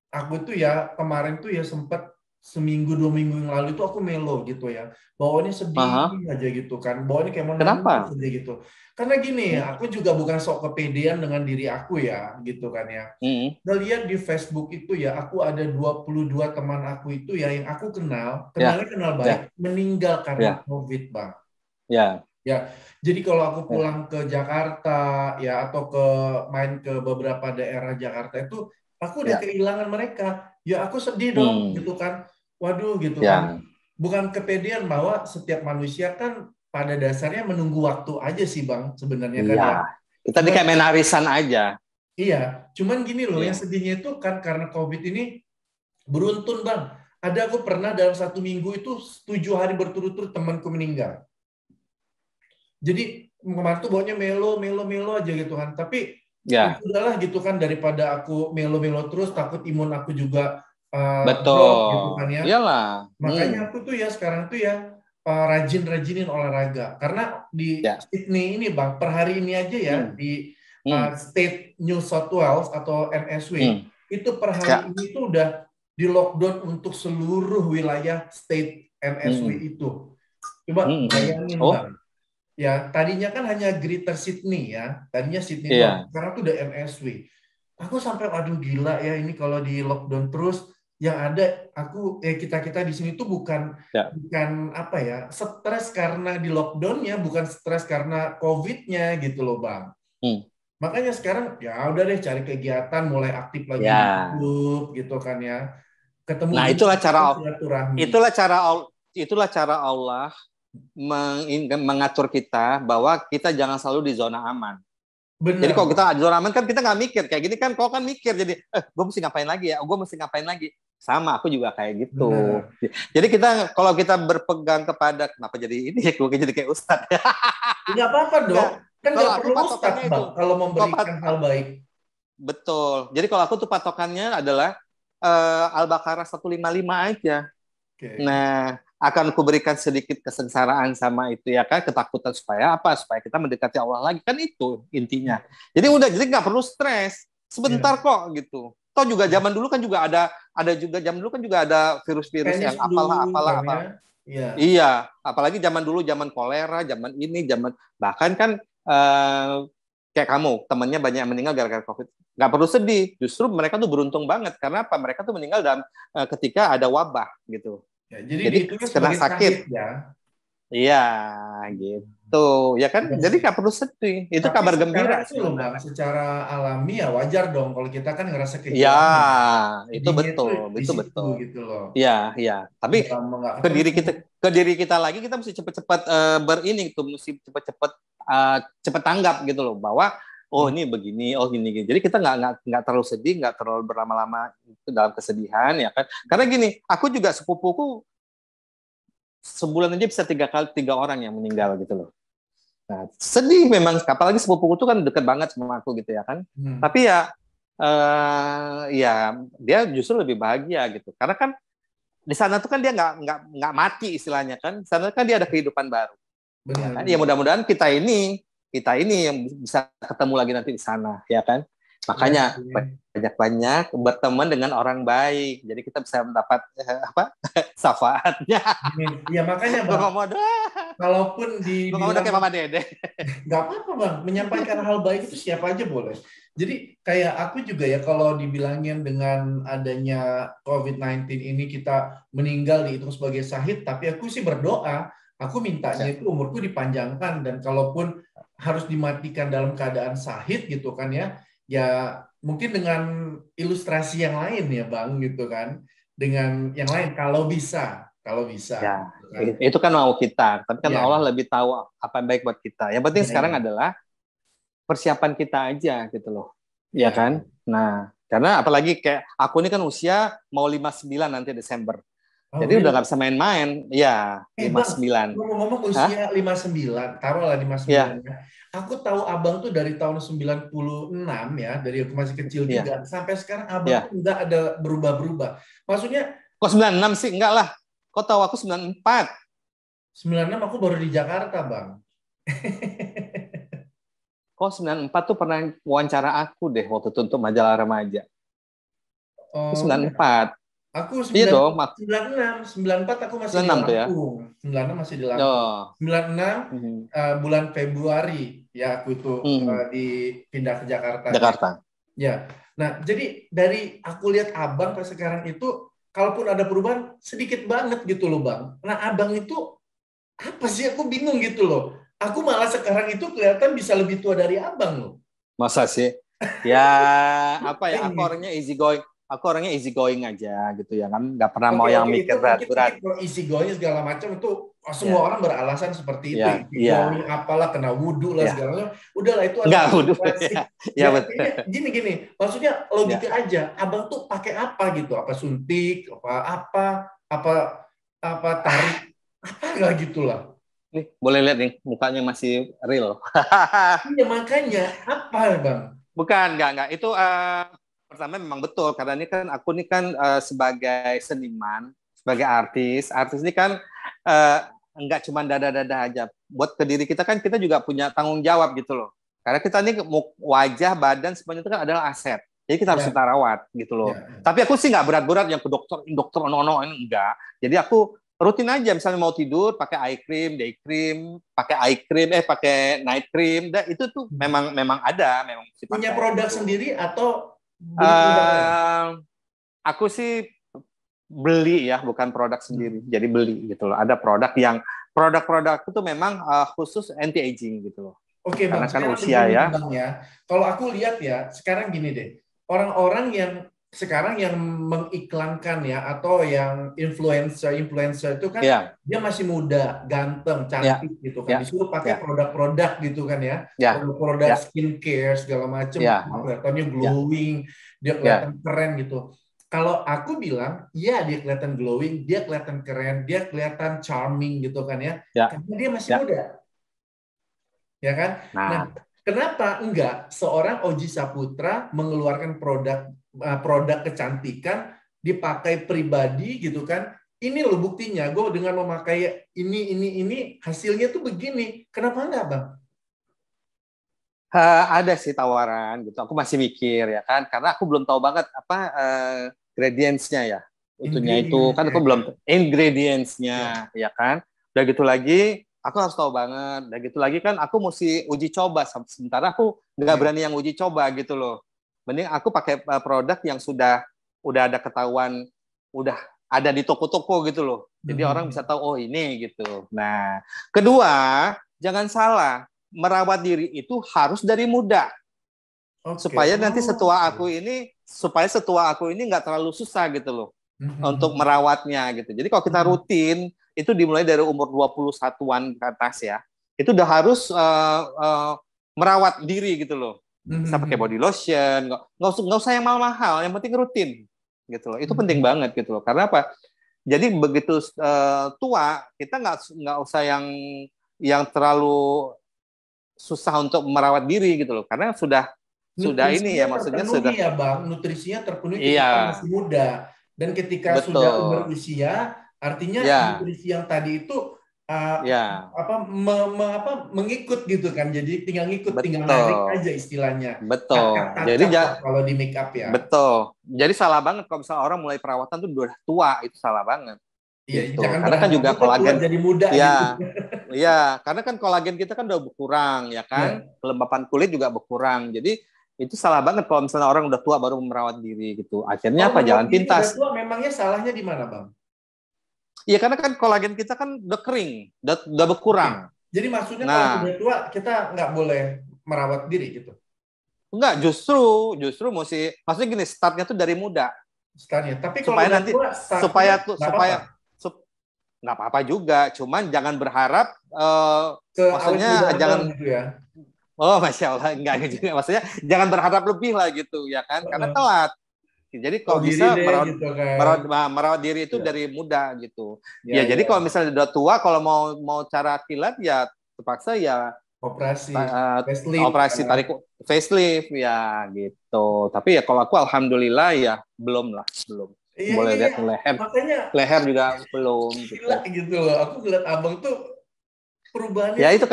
S1: Aku tuh ya kemarin tuh ya sempat seminggu 2 minggu yang lalu itu aku melo gitu ya, bawaannya sedih aja gitu kan, bawaannya kayak mau nangis aja gitu. Karena gini, aku juga bukan sok kepedean dengan diri aku ya gitu kan ya. Udah lihat di Facebook itu ya, aku ada 22 teman aku itu ya yang aku kenal baik meninggal karena COVID Bang. Ya, jadi kalau aku pulang ke Jakarta ya atau main ke beberapa daerah Jakarta itu aku udah kehilangan mereka. Ya aku sedih dong gitu kan. Waduh gitu kan. Bukan kepedean bahwa setiap manusia kan pada dasarnya menunggu waktu aja sih Bang sebenarnya kan ya.
S2: Kita kayak main arisan aja.
S1: Iya, cuman gini loh yang sedihnya itu kan karena COVID ini beruntun Bang. Aku pernah dalam 1 minggu itu 7 hari berturut-turut temanku meninggal. Jadi kemarin tuh bawanya melo aja gitu kan. Tapi udahlah gitu kan, daripada aku melo terus takut imun aku juga drop gitu kan ya.
S2: Iyalah.
S1: Makanya aku tuh ya sekarang tuh ya rajinin olahraga. Karena di Sydney ini Bang, per hari ini aja ya di State New South Wales atau NSW itu per hari ini tuh udah di lockdown untuk seluruh wilayah state NSW itu. Coba bayangin Bang. Ya, tadinya kan hanya Greater Sydney ya. Tadinya Sydney doang. Sekarang tuh udah NSW. Aku sampai aduh gila ya ini kalau di lockdown terus yang ada kita di sini tuh bukan apa ya, stres karena di lockdown-nya, bukan stres karena COVID-nya gitu loh Bang. Makanya sekarang ya udah deh cari kegiatan, mulai aktif lagi di YouTube gitu kan ya. Ketemu
S2: Nah,
S1: juga
S2: itulah cara Allah mengatur kita bahwa kita jangan selalu di zona aman.
S1: Bener.
S2: Jadi kalau kita di zona aman kan kita nggak mikir kayak gini kan, kau kan mikir jadi gue mesti ngapain lagi ya, gue mesti ngapain lagi. Sama, aku juga kayak gitu. Bener. Jadi kalau kita berpegang kepada, kenapa jadi ini ya, gue jadi kayak ustadz.
S1: Nggak apa-apa dong. Kan nggak perlu ustadz Bang kalau memberikan hal baik.
S2: Betul. Jadi kalau aku tuh patokannya adalah Al-Baqarah 155 aja. Okay. Nah, akan kuberikan sedikit kesengsaraan sama itu ya kan, ketakutan supaya apa? Supaya kita mendekati Allah lagi, kan itu intinya. Jadi jadi nggak perlu stres, sebentar kok gitu. Toh juga zaman dulu kan juga ada zaman dulu kan juga ada virus-virus yang apalah. Iya, apalagi zaman dulu, zaman kolera, zaman ini, bahkan kan kayak kamu, temannya banyak yang meninggal gara-gara COVID. Nggak perlu sedih, justru mereka tuh beruntung banget karena apa? Mereka tuh meninggal ketika ada wabah gitu.
S1: Ya, jadi kena sakit
S2: ya. Iya, gitu. Ya kan? Jadi nggak perlu sedih. Itu
S1: tapi
S2: kabar gembira
S1: sih loh Bang. Secara alami ya wajar dong kalau kita kan ngerasa kehilangan.
S2: Ya, itu betul. Itu betul.
S1: Gitu loh.
S2: Iya. Tapi ke diri kita lagi kita mesti cepet-cepet cepet tanggap gitu loh bahwa ini begini, gini. Jadi kita nggak terlalu sedih, nggak terlalu berlama-lama dalam kesedihan ya kan. Karena gini, aku juga sepupuku sebulan aja bisa 3 orang yang meninggal gitu loh. Nah, sedih memang, apalagi sepupuku tuh kan deket banget sama aku gitu ya kan. Tapi ya dia justru lebih bahagia gitu. Karena kan di sana tuh kan dia nggak mati istilahnya kan. Di sana kan dia ada kehidupan baru. Ya kan? Ya mudah-mudahan kita ini yang bisa ketemu lagi nanti di sana, ya kan? Makanya banyak-banyak berteman dengan orang baik. Jadi kita bisa mendapat syafaatnya.
S1: Ya makanya Bang. Kalaupun
S2: udah kayak Mama Dede.
S1: Nggak apa-apa Bang, menyampaikan hal baik itu siapa aja boleh. Jadi kayak aku juga ya, kalau dibilangin dengan adanya COVID-19 ini kita meninggal dihitung sebagai syahid, tapi aku sih berdoa. Aku mintanya itu umurku dipanjangkan, dan kalaupun harus dimatikan dalam keadaan syahid gitu kan ya mungkin dengan ilustrasi yang lain ya Bang gitu kan, dengan yang lain kalau bisa.
S2: Ya, kan? Itu kan mau kita, tapi kan Allah lebih tahu apa yang baik buat kita. Yang penting sekarang adalah persiapan kita aja gitu loh, ya kan? Nah, karena apalagi kayak aku ini kan usia mau 59 nanti Desember. Jadi udah nggak bisa main-main, ya 59.
S1: Ngomong-ngomong usia 59, taruhlah 59 ya. Aku tahu abang tuh dari tahun 96 ya, dari aku masih kecil juga sampai sekarang abang tuh nggak ada berubah-berubah. Maksudnya?
S2: Kok 96 sih? Enggak lah. Kok tahu aku 94?
S1: 96 aku baru di Jakarta Bang.
S2: Kok 94 tuh pernah wawancara aku deh waktu itu untuk majalah remaja. 94.
S1: Aku 96, 94 aku masih
S2: 96
S1: di Lampung.
S2: Tuh ya?
S1: 96 masih di Lampung. 96 bulan Februari ya aku itu dipindah ke Jakarta. Ya. Nah, jadi dari aku lihat abang sampai sekarang itu, kalaupun ada perubahan sedikit banget gitu loh Bang. Nah, abang itu apa sih, aku bingung gitu loh. Aku malah sekarang itu kelihatan bisa lebih tua dari abang loh.
S2: Masa sih? Ya, apa ya, aku orangnya easy going. Aku orangnya easy going aja gitu ya kan, nggak pernah mau yang mikir berat-berat.
S1: Easy going segala macam itu semua orang beralasan seperti itu. Easy going apalah, kena wudhu lah segala macam. Udahlah itu
S2: nggak wudhu.
S1: Gini, maksudnya logika aja. Abang tuh pakai apa gitu? Apa suntik? Apa tarik? Apa nggak gitulah.
S2: Nih, boleh lihat nih, mukanya masih real.
S1: Iya, makanya apa Bang?
S2: Bukan, enggak. Itu pertama memang betul, karena ini kan aku ini kan sebagai seniman, sebagai artis ini kan enggak cuma dada-dada aja. Buat ke diri kita kan kita juga punya tanggung jawab gitu loh. Karena kita ini wajah, badan semuanya itu kan adalah aset. Jadi kita harus kita rawat gitu loh. Tapi aku sih nggak berat-berat yang ke dokter no ini enggak. Jadi aku rutin aja, misalnya mau tidur pakai eye cream, day cream, pakai night cream, itu tuh memang ada, memang
S1: punya produk sendiri atau
S2: aku sih beli ya, bukan produk sendiri. Jadi beli gitu loh. Ada produk itu memang khusus anti aging gitu loh.
S1: Oke Bang,
S2: Karena kan
S1: sekarang
S2: usia
S1: begini
S2: ya.
S1: Bang ya. Kalau aku lihat ya, sekarang gini deh. Orang-orang yang sekarang yang mengiklankan ya, atau yang influencer itu kan
S2: Ya,
S1: dia masih muda, ganteng,
S2: ya,
S1: cantik gitu kan.
S2: ya,
S1: Disuruh pakai
S2: ya,
S1: produk-produk gitu kan ya.
S2: ya,
S1: Produk-produk
S2: ya,
S1: skincare segala macam,
S2: ya,
S1: kelihatannya
S2: ya,
S1: glowing, dia
S2: ya,
S1: kelihatan keren gitu. Kalau aku bilang, ya dia kelihatan glowing, dia kelihatan keren, dia kelihatan charming gitu kan ya.
S2: ya,
S1: Karena dia masih
S2: ya.
S1: muda, ya kan? Nah,
S2: Nah,
S1: kenapa enggak seorang Oji Saputra mengeluarkan produk kecantikan dipakai pribadi gitu kan? Ini loh buktinya, gue dengan memakai ini hasilnya tuh begini. Kenapa enggak, Bang?
S2: ada sih tawaran gitu. Aku masih mikir ya kan, karena aku belum tahu banget apa ingredients-nya ya. Itunya itu
S1: Ingredients
S2: kan
S1: ya.
S2: aku belum
S1: Ya.
S2: ingredients-nya ya kan. Udah gitu lagi, aku harus tahu banget. Udah gitu lagi kan, aku mesti uji coba. Sementara aku nggak
S1: Ya.
S2: berani yang uji coba gitu loh. Mending aku pakai produk yang udah ada ketahuan, udah ada di toko-toko gitu loh. Jadi orang bisa tahu oh ini gitu. Nah, kedua, jangan salah, merawat diri itu harus dari muda
S1: Oke.
S2: supaya nanti
S1: Oh,
S2: setua aku ini nggak terlalu susah gitu loh untuk merawatnya gitu. Jadi kalau kita rutin itu dimulai dari umur 21-an ke atas ya. Itu udah harus merawat diri gitu loh. Bisa pakai body lotion, nggak usah yang mahal-mahal, yang penting rutin gitu loh. Itu penting banget gitu loh. Karena apa? Jadi begitu tua kita nggak usah yang terlalu susah untuk merawat diri gitu loh, karena sudah ini
S1: nutrisinya
S2: ya, maksudnya
S1: terpenuhi
S2: sudah.
S1: ya Bang, nutrisinya terpenuhi
S2: Iya,
S1: ketika masih muda, dan ketika sudah
S2: betul.
S1: berusia, artinya
S2: Ya,
S1: nutrisi yang tadi itu uh,
S2: ya,
S1: mengikut gitu kan, jadi tinggal ngikut, tinggal narik
S2: betul,
S1: aja istilahnya,
S2: betul.
S1: touch
S2: Jadi
S1: up lah kalau di make up ya.
S2: betul. Jadi salah banget kalau misalnya orang mulai perawatan tuh udah tua, itu salah banget
S1: Iya,
S2: gitu.
S1: jangan
S2: Karena kan
S1: berharap
S2: juga
S1: kita tua
S2: kolagen,
S1: jadi muda gitu.
S2: ya, ya, karena kan kolagen kita kan udah berkurang ya kan,
S1: Ya.
S2: kelembapan kulit juga berkurang. Jadi itu salah banget kalau misalnya orang udah tua baru merawat diri gitu. Akhirnya
S1: Kalau
S2: apa?
S1: merawat
S2: Jalan
S1: diri udah
S2: pintas.
S1: tua, memangnya salahnya di mana Bang?
S2: Iya, karena kan kolagen kita kan udah kering, udah berkurang.
S1: Oke. Jadi maksudnya kalau sudah
S2: Nah,
S1: tua kita nggak boleh merawat diri gitu.
S2: enggak, justru maksudnya gini, startnya tuh dari muda
S1: Startnya. Tapi kalau
S2: supaya
S1: udah
S2: nanti
S1: tua, startnya nggak apa-apa.
S2: nggak apa-apa juga, cuman jangan berharap
S1: Ke awet muda
S2: maksudnya
S1: abang
S2: jangan.
S1: gitu ya.
S2: Oh, masya Allah, enggak juga, maksudnya jangan berharap lebih lah gitu ya kan, karena telat. Jadi
S1: Tahu
S2: kalau
S1: diri
S2: bisa
S1: deh
S2: merawat
S1: gitu kan.
S2: merawat merawat diri itu
S1: Ya,
S2: dari muda gitu.
S1: ya,
S2: Ya, jadi kalau
S1: ya.
S2: misalnya udah tua, kalau mau cara kilat ya terpaksa ya
S1: Operasi,
S2: uh,
S1: facelift
S2: operasi
S1: kan.
S2: tarik facelift ya gitu. Tapi ya kalau aku alhamdulillah ya belum lah, belum.
S1: Iya,
S2: Boleh
S1: iya, iya.
S2: lihat leher,
S1: Makanya
S2: leher juga belum
S1: gila
S2: gitu.
S1: gitu loh. Aku ngeliat abang tuh perubahannya
S2: Ya
S1: tuh.
S2: itu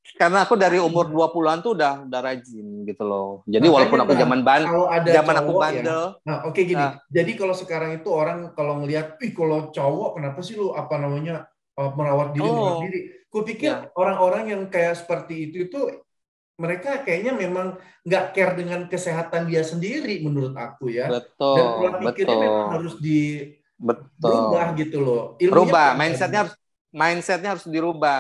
S2: karena aku dari umur 20-an tuh udah rajin gitu loh. Jadi
S1: Makanya
S2: walaupun aku
S1: bang, kalau ada
S2: zaman aku
S1: cowok ya.
S2: bandel,
S1: Nah, oke gini.
S2: nah,
S1: Jadi kalau sekarang itu orang kalau ngelihat, ih kalau cowok kenapa sih lu apa namanya merawat diri merawat
S2: oh
S1: diri. Kupikir
S2: ya
S1: orang-orang yang kayak seperti itu mereka kayaknya memang nggak care dengan kesehatan dia sendiri menurut aku ya. Dan pola
S2: betul,
S1: pikirnya memang
S2: betul,
S1: harus dirubah
S2: betul.
S1: gitu loh. Ilmunya
S2: Rubah
S1: belum ada.
S2: mindsetnya harus dirubah.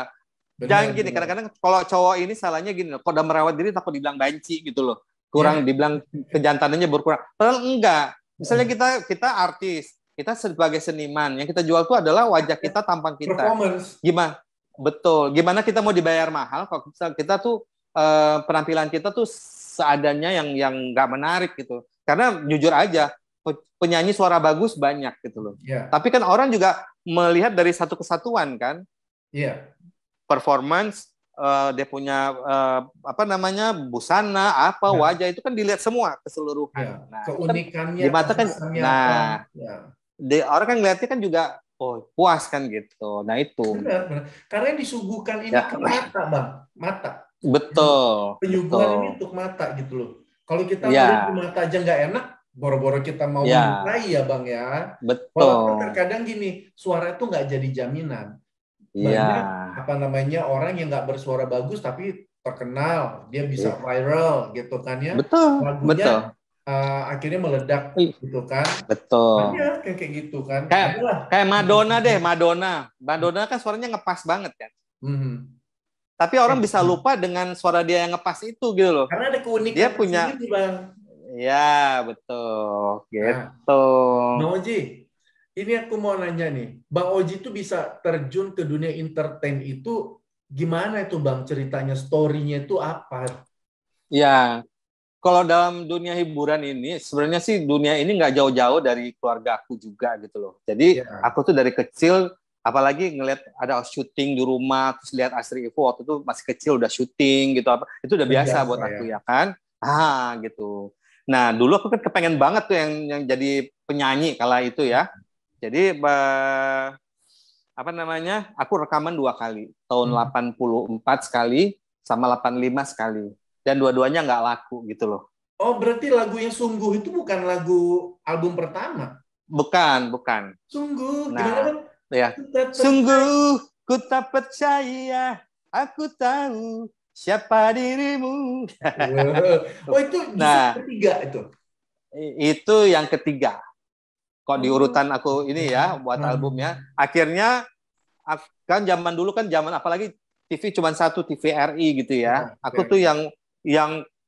S2: Jangan gini,
S1: Benar-benar.
S2: kadang-kadang kalau cowok ini salahnya gini loh, kalau udah merawat diri takut dibilang banci gitu loh, kurang
S1: Ya,
S2: dibilang kejantanannya berkurang. Padahal enggak. Misalnya
S1: ya.
S2: kita artis, kita sebagai seniman, yang kita jual itu adalah wajah kita, tampang kita.
S1: Performance.
S2: Gimana? Betul. Gimana kita mau dibayar mahal kalau kita tuh penampilan kita tuh seadanya yang nggak menarik gitu. Karena jujur aja, penyanyi suara bagus banyak gitu loh.
S1: Ya,
S2: Tapi kan orang juga melihat dari satu kesatuan kan,
S1: ya.
S2: performance, dia punya apa namanya busana, apa
S1: Ya.
S2: wajah itu kan dilihat semua keseluruhan.
S1: Ya,
S2: Nah itu kan
S1: keunikannya,
S2: di mata kan,
S1: kekhasannya apa?
S2: nah
S1: Ya,
S2: orang kan ngeliatnya kan juga oh puas kan gitu. Nah itu
S1: benar, benar. Karena yang disuguhkan ini
S2: ya
S1: kan mata, bang, mata.
S2: betul
S1: Penyuguhan ini
S2: betul
S1: untuk mata gitu loh. Kalau kita ngelihat di
S2: ya
S1: mata aja nggak enak, boro-boro kita mau
S2: ya
S1: menyukai ya, bang ya. Walaupun
S2: betul
S1: terkadang gini, suara itu nggak jadi jaminan.
S2: iya
S1: Banyak apa namanya orang yang nggak bersuara bagus tapi terkenal, dia bisa
S2: iya
S1: viral gitu kan ya.
S2: betul betul
S1: Lagunya akhirnya meledak gitu kan.
S2: Betul.
S1: Banyak kayak gitu kan.
S2: Kayak Madonna deh, Madonna kan suaranya ngepas banget kan. Tapi orang bisa lupa dengan suara dia yang ngepas itu gitu loh.
S1: Karena ada keunikan
S2: Dia punya,
S1: tersendiri, Bang.
S2: ya betul,
S1: Nah,
S2: gitu.
S1: Bang Oji, ini aku mau nanya nih, Bang Oji itu bisa terjun ke dunia entertain itu gimana itu Bang ceritanya, story-nya itu apa?
S2: Ya, kalau dalam dunia hiburan ini, sebenarnya sih dunia ini nggak jauh-jauh dari keluarga aku juga gitu loh. Jadi
S1: Ya,
S2: aku tuh dari kecil, apalagi ngelihat ada syuting di rumah, terus lihat Astri Ivo waktu itu masih kecil udah syuting gitu apa, itu udah biasa
S1: biasa
S2: buat
S1: ya.
S2: aku ya kan. Gitu. Nah dulu aku kan kepengen banget tuh yang jadi penyanyi kala itu ya. Jadi apa namanya? Aku rekaman 2 kali, tahun 84 sekali sama 85 sekali. Dan dua-duanya nggak laku gitu loh.
S1: Oh, berarti lagu yang Sungguh itu bukan lagu album pertama?
S2: Bukan.
S1: Sungguh, gimana
S2: Nah,
S1: Bang?
S2: ya.
S1: Kita percaya.
S2: Sungguh ku tak percaya, aku tahu siapa dirimu.
S1: Oh, itu justru
S2: Nah,
S1: ketiga itu.
S2: itu yang ketiga. Kok di
S1: Oh,
S2: urutan aku ini ya buat albumnya.
S1: hmm.
S2: Akhirnya kan zaman dulu kan zaman apalagi TV cuma satu TV RI gitu ya. Aku tuh yang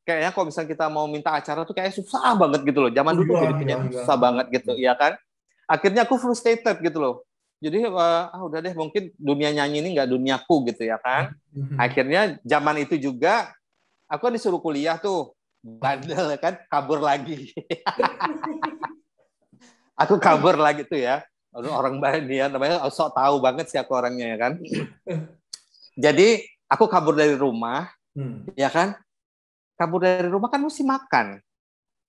S2: kayaknya kalau misalnya kita mau minta acara tuh kayak susah banget gitu loh. Zaman
S1: Oh,
S2: dulu
S1: iya,
S2: jadi
S1: iya,
S2: penyanyi
S1: iya.
S2: susah banget gitu, ya kan? Akhirnya aku frustrated gitu loh. Jadi udah deh mungkin dunia nyanyi ini nggak duniaku gitu ya kan. Akhirnya zaman itu juga aku kan disuruh kuliah tuh, bandel kan, kabur lagi. Aku kabur lagi tuh ya. Orang dia namanya sok tahu banget sih aku orangnya ya kan. Jadi aku kabur dari rumah, ya kan? Kabur dari rumah kan mesti makan,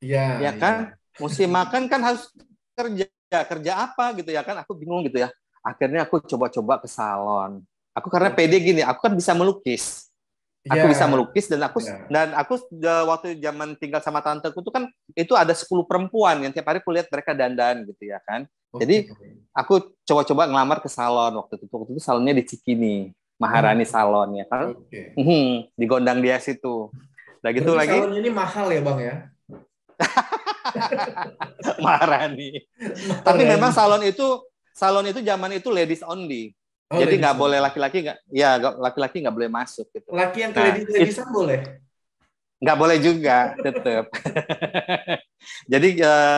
S1: Iya,
S2: ya
S1: iya.
S2: kan? Mesti makan kan harus kerja apa gitu ya kan? Aku bingung gitu ya. Akhirnya aku coba-coba ke salon. Aku karena pede gini, aku kan bisa melukis.
S1: Iya,
S2: Aku bisa melukis
S1: iya.
S2: dan aku waktu zaman tinggal sama tanteku tuh kan itu ada 10 perempuan yang tiap hari kulihat mereka dandan gitu ya kan.
S1: Oke.
S2: Jadi aku coba-coba ngelamar ke salon waktu itu. Waktu itu salonnya di Cikini, Maharani Salon ya kan.
S1: Oke.
S2: Di Gondang dia situ. Udah gitu
S1: Berarti
S2: lagi
S1: salon ini mahal ya, Bang ya?
S2: Maharani. Tapi memang
S1: Maharani.
S2: salon itu zaman itu ladies only.
S1: Oh,
S2: Jadi
S1: ladies
S2: nggak boleh
S1: only.
S2: laki-laki nggak, ya laki-laki nggak boleh masuk gitu.
S1: Laki yang ke
S2: Nah,
S1: ladies-ladisan boleh?
S2: nggak boleh juga, tetap. Jadi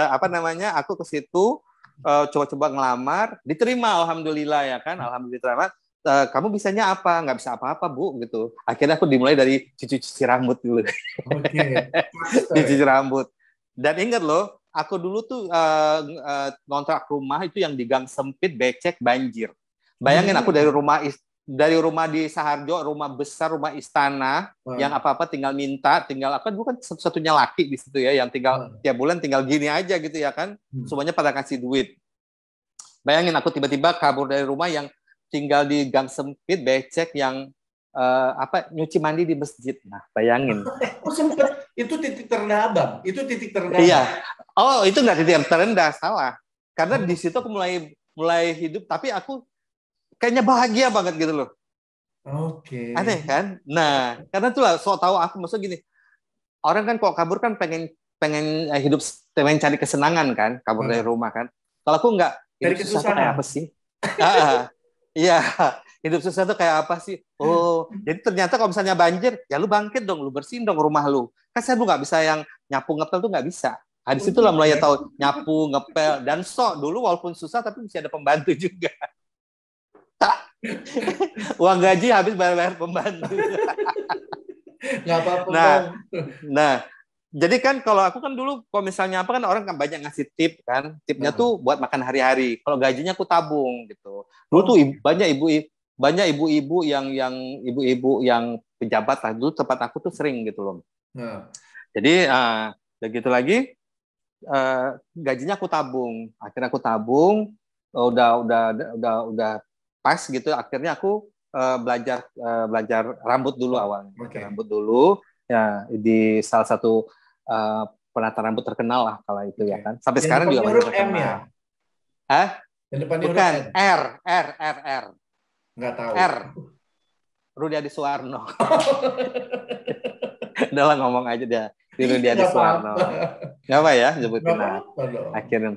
S2: apa namanya? Aku ke situ coba-coba ngelamar, diterima, alhamdulillah ya kan, alhamdulillah. Kamu bisanya apa? Nggak bisa apa-apa bu, gitu. Akhirnya aku dimulai dari cuci rambut dulu,
S1: Oke. Master
S2: cuci
S1: ya?
S2: rambut. Dan ingat loh, aku dulu tuh ngontrak rumah itu yang di gang sempit, becek, banjir. Bayangin aku
S1: Beneran?
S2: dari rumah di Saharjo, rumah besar, rumah istana, yang
S1: Wah,
S2: apa-apa tinggal minta, tinggal apa, bukan satu-satunya laki di situ ya, yang tinggal
S1: wah.
S2: tiap bulan tinggal gini aja gitu ya kan, semuanya pada kasih duit. Bayangin aku tiba-tiba kabur dari rumah yang tinggal di gang sempit, becek, yang apa nyuci mandi di masjid. Nah, bayangin.
S1: Oh, sempet. Itu titik terendah, Bang. Itu titik terendah, Bang.
S2: Iya. Oh, itu nggak titik terendah, salah. Karena di
S1: Oh,
S2: situ aku mulai hidup, tapi aku kayaknya bahagia banget gitu loh.
S1: oke.
S2: Aneh kan? Nah, karena tuh lah, so tahu aku maksud gini, orang kan kalau kabur kan pengen pengen hidup, pengen cari kesenangan kan, kabur dari
S1: Nah,
S2: rumah kan. Kalau aku nggak,
S1: dari
S2: hidup susah tuh kayak
S1: kesusahan.
S2: apa sih? Iya, hidup susah tuh kayak apa sih? Oh, jadi ternyata kalau misalnya banjir, ya lu bangkit dong, lu bersihin dong rumah lu. Kan saya lu nggak bisa yang nyapu ngepel tuh nggak bisa. Di
S1: Oh,
S2: situ lah mulai
S1: iya.
S2: tahu nyapu ngepel dan sok dulu walaupun susah tapi mesti ada pembantu juga. Uang gaji habis bayar pembantu.
S1: Nggak apa-apa, Bang.
S2: Nah, nah, jadi kan kalau aku kan dulu kalau misalnya apa kan orang kan banyak ngasih tip kan, tipnya
S1: Nah.
S2: tuh buat makan hari-hari. Kalau gajinya aku tabung gitu. Dulu tuh
S1: Oh,
S2: banyak ibu-ibu yang pejabat lah dulu tempat aku tuh sering gitu loh.
S1: nah.
S2: Jadi begitu lagi gajinya aku tabung. Akhirnya aku tabung, udah pas gitu. Akhirnya aku belajar rambut dulu
S1: Oh,
S2: awalnya, belajar
S1: oke.
S2: rambut dulu ya di salah satu uh, penata rambut terkenal lah kala itu ya
S1: Oke.
S2: kan. Sampai
S1: Yang
S2: sekarang
S1: depannya
S2: juga masih
S1: huruf M ya?
S2: terkenal. Ah,
S1: Yang depannya huruf
S2: bukan
S1: M?
S2: R.
S1: Nggak tahu.
S2: R. Rudi Adi Suwarno. Udah lah ngomong aja dia. Di Rudi Adi
S1: Nggak
S2: Suwarno.
S1: apa-apa.
S2: Nggak apa ya,
S1: Nggak
S2: sebutin. Nah,
S1: apa-apa dong.
S2: akhirnya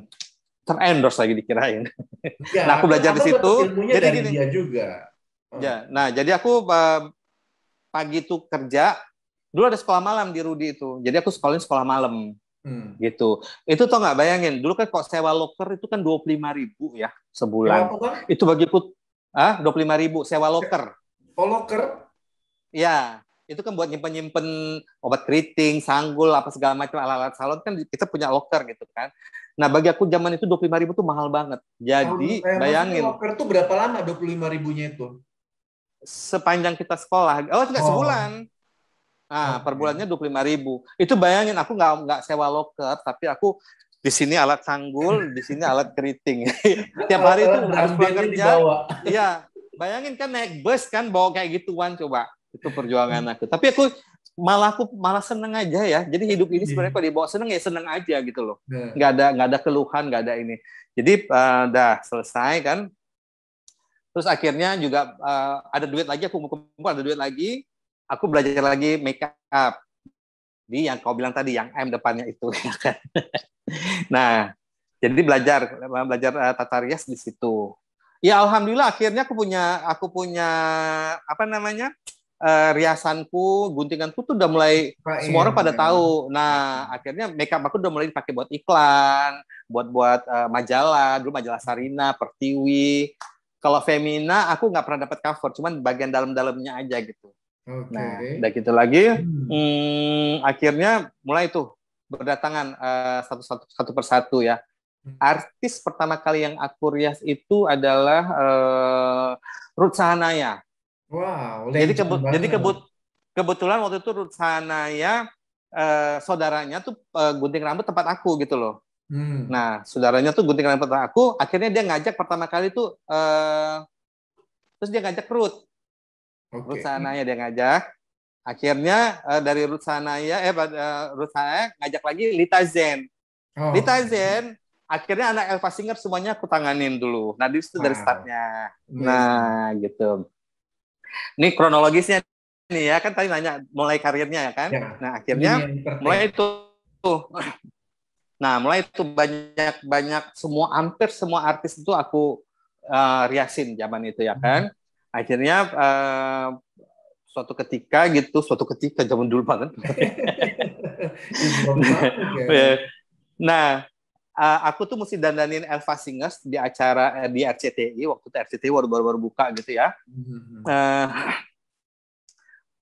S2: terendorse lagi dikirain.
S1: Ya,
S2: Nah, aku belajar di
S1: abang
S2: situ.
S1: dapat ilmunya
S2: Jadi
S1: dari
S2: gini,
S1: dia juga.
S2: ya. Nah, jadi aku pagi itu kerja. Dulu ada sekolah malam di Rudi itu. Jadi aku sekolahin sekolah malam. Gitu. Itu tau nggak, bayangin. Dulu kan kok sewa loker itu kan 25.000 ya
S1: Sewa
S2: sebulan.
S1: apa, Bang?
S2: Itu bagiku 25.000 sewa loker.
S1: Oh, loker?
S2: Ya, itu kan buat nyimpen-nyimpen obat keriting, sanggul, apa segala macam alat-alat salon kan kita punya loker gitu kan. Nah, bagi aku zaman itu 25.000 tuh mahal banget. Jadi,
S1: Maksudnya
S2: bayangin
S1: loker tuh berapa lama 25.000-nya itu?
S2: sepanjang kita sekolah, enggak
S1: Oh,
S2: sebulan. Nah, per
S1: oke.
S2: bulannya 25.000. Itu bayangin aku nggak sewa loker, tapi aku di sini alat sanggul, di sini alat keriting. Tiap hari itu
S1: Alat-alat
S2: habis pulang
S1: dumbbellnya
S2: kerja,
S1: dibawa.
S2: iya, bayangin kan naik bus kan bawa kayak gituan coba. Itu perjuangan aku. Tapi aku malah seneng aja ya. Jadi hidup ini sebenarnya
S1: Iya.
S2: kalau dibawa seneng ya seneng aja gitu loh.
S1: Nah,
S2: Nggak ada keluhan, nggak ada ini. Jadi udah selesai kan. Terus akhirnya juga ada duit lagi, aku kumpul ada duit lagi. Aku belajar lagi make up di yang kau bilang tadi yang M depannya itu ya kan. Nah, jadi belajar tata rias di situ. Ya alhamdulillah akhirnya aku punya apa namanya? Riasanku, guntinganku tuh udah mulai semua
S1: KM
S2: orang pada
S1: ya.
S2: tahu. Nah, akhirnya makeup aku udah mulai dipakai buat iklan, buat majalah, dulu majalah Sarina, Pertiwi. Kalau Femina aku nggak pernah dapat cover, cuman bagian dalam-dalamnya aja gitu.
S1: Oke.
S2: Nah, udah gitu lagi,
S1: Hmm.
S2: akhirnya mulai tuh berdatangan satu persatu ya. Artis pertama kali yang aku rias itu adalah Ruth Sahanaya.
S1: Wow,
S2: Jadi
S1: legend banget.
S2: kebetulan waktu itu Ruth Sahanaya saudaranya tuh gunting rambut tempat aku gitu loh.
S1: Hmm.
S2: Nah, saudaranya tuh gunting rambut tempat aku, akhirnya dia ngajak pertama kali tuh terus dia ngajak Ruth
S1: Oke.
S2: Sahanaya dia ngajak. Akhirnya dari Ruth Sahanaya Ruth Sahanaya ngajak lagi Lita Zen. Lita
S1: Oke.
S2: Zen akhirnya anak Elva Singer semuanya aku tanganin dulu. Nah, di situ dari
S1: Wow.
S2: startnya.
S1: Amazing.
S2: Nah, gitu. Ini kronologisnya nih ya kan tadi nanya mulai karirnya ya kan.
S1: Ya,
S2: Nah,
S1: di dunia
S2: akhirnya mulai
S1: entertain.
S2: itu Nah, mulai itu banyak hampir semua artis itu aku riasin zaman itu ya
S1: Hmm.
S2: kan. Akhirnya suatu ketika zaman dulu banget.
S1: Belum banget ya.
S2: Nah, aku tuh mesti dandanin Elva Singers di acara di RCTI waktu itu RCTI baru buka gitu ya.
S1: Hmm.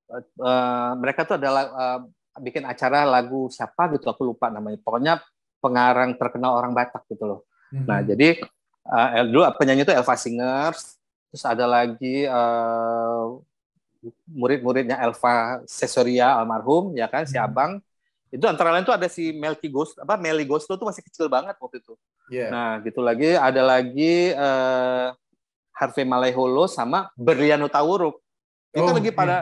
S2: Uh, Mereka tuh adalah bikin acara lagu siapa gitu aku lupa namanya. Pokoknya pengarang terkenal orang Batak gitu loh. Nah,
S1: Hmm.
S2: jadi dulu penyanyi itu Elva Singers, terus ada lagi murid-muridnya Elva Sesoria almarhum ya kan si
S1: Hmm.
S2: Abang. Itu antara lain tuh ada si Meli Goslo tuh masih kecil banget waktu itu.
S1: Ya.
S2: Nah, gitu lagi ada lagi Harvey Maleholo sama Berlian Utawuruk. Itu kan
S1: Oh,
S2: lagi
S1: iya.
S2: pada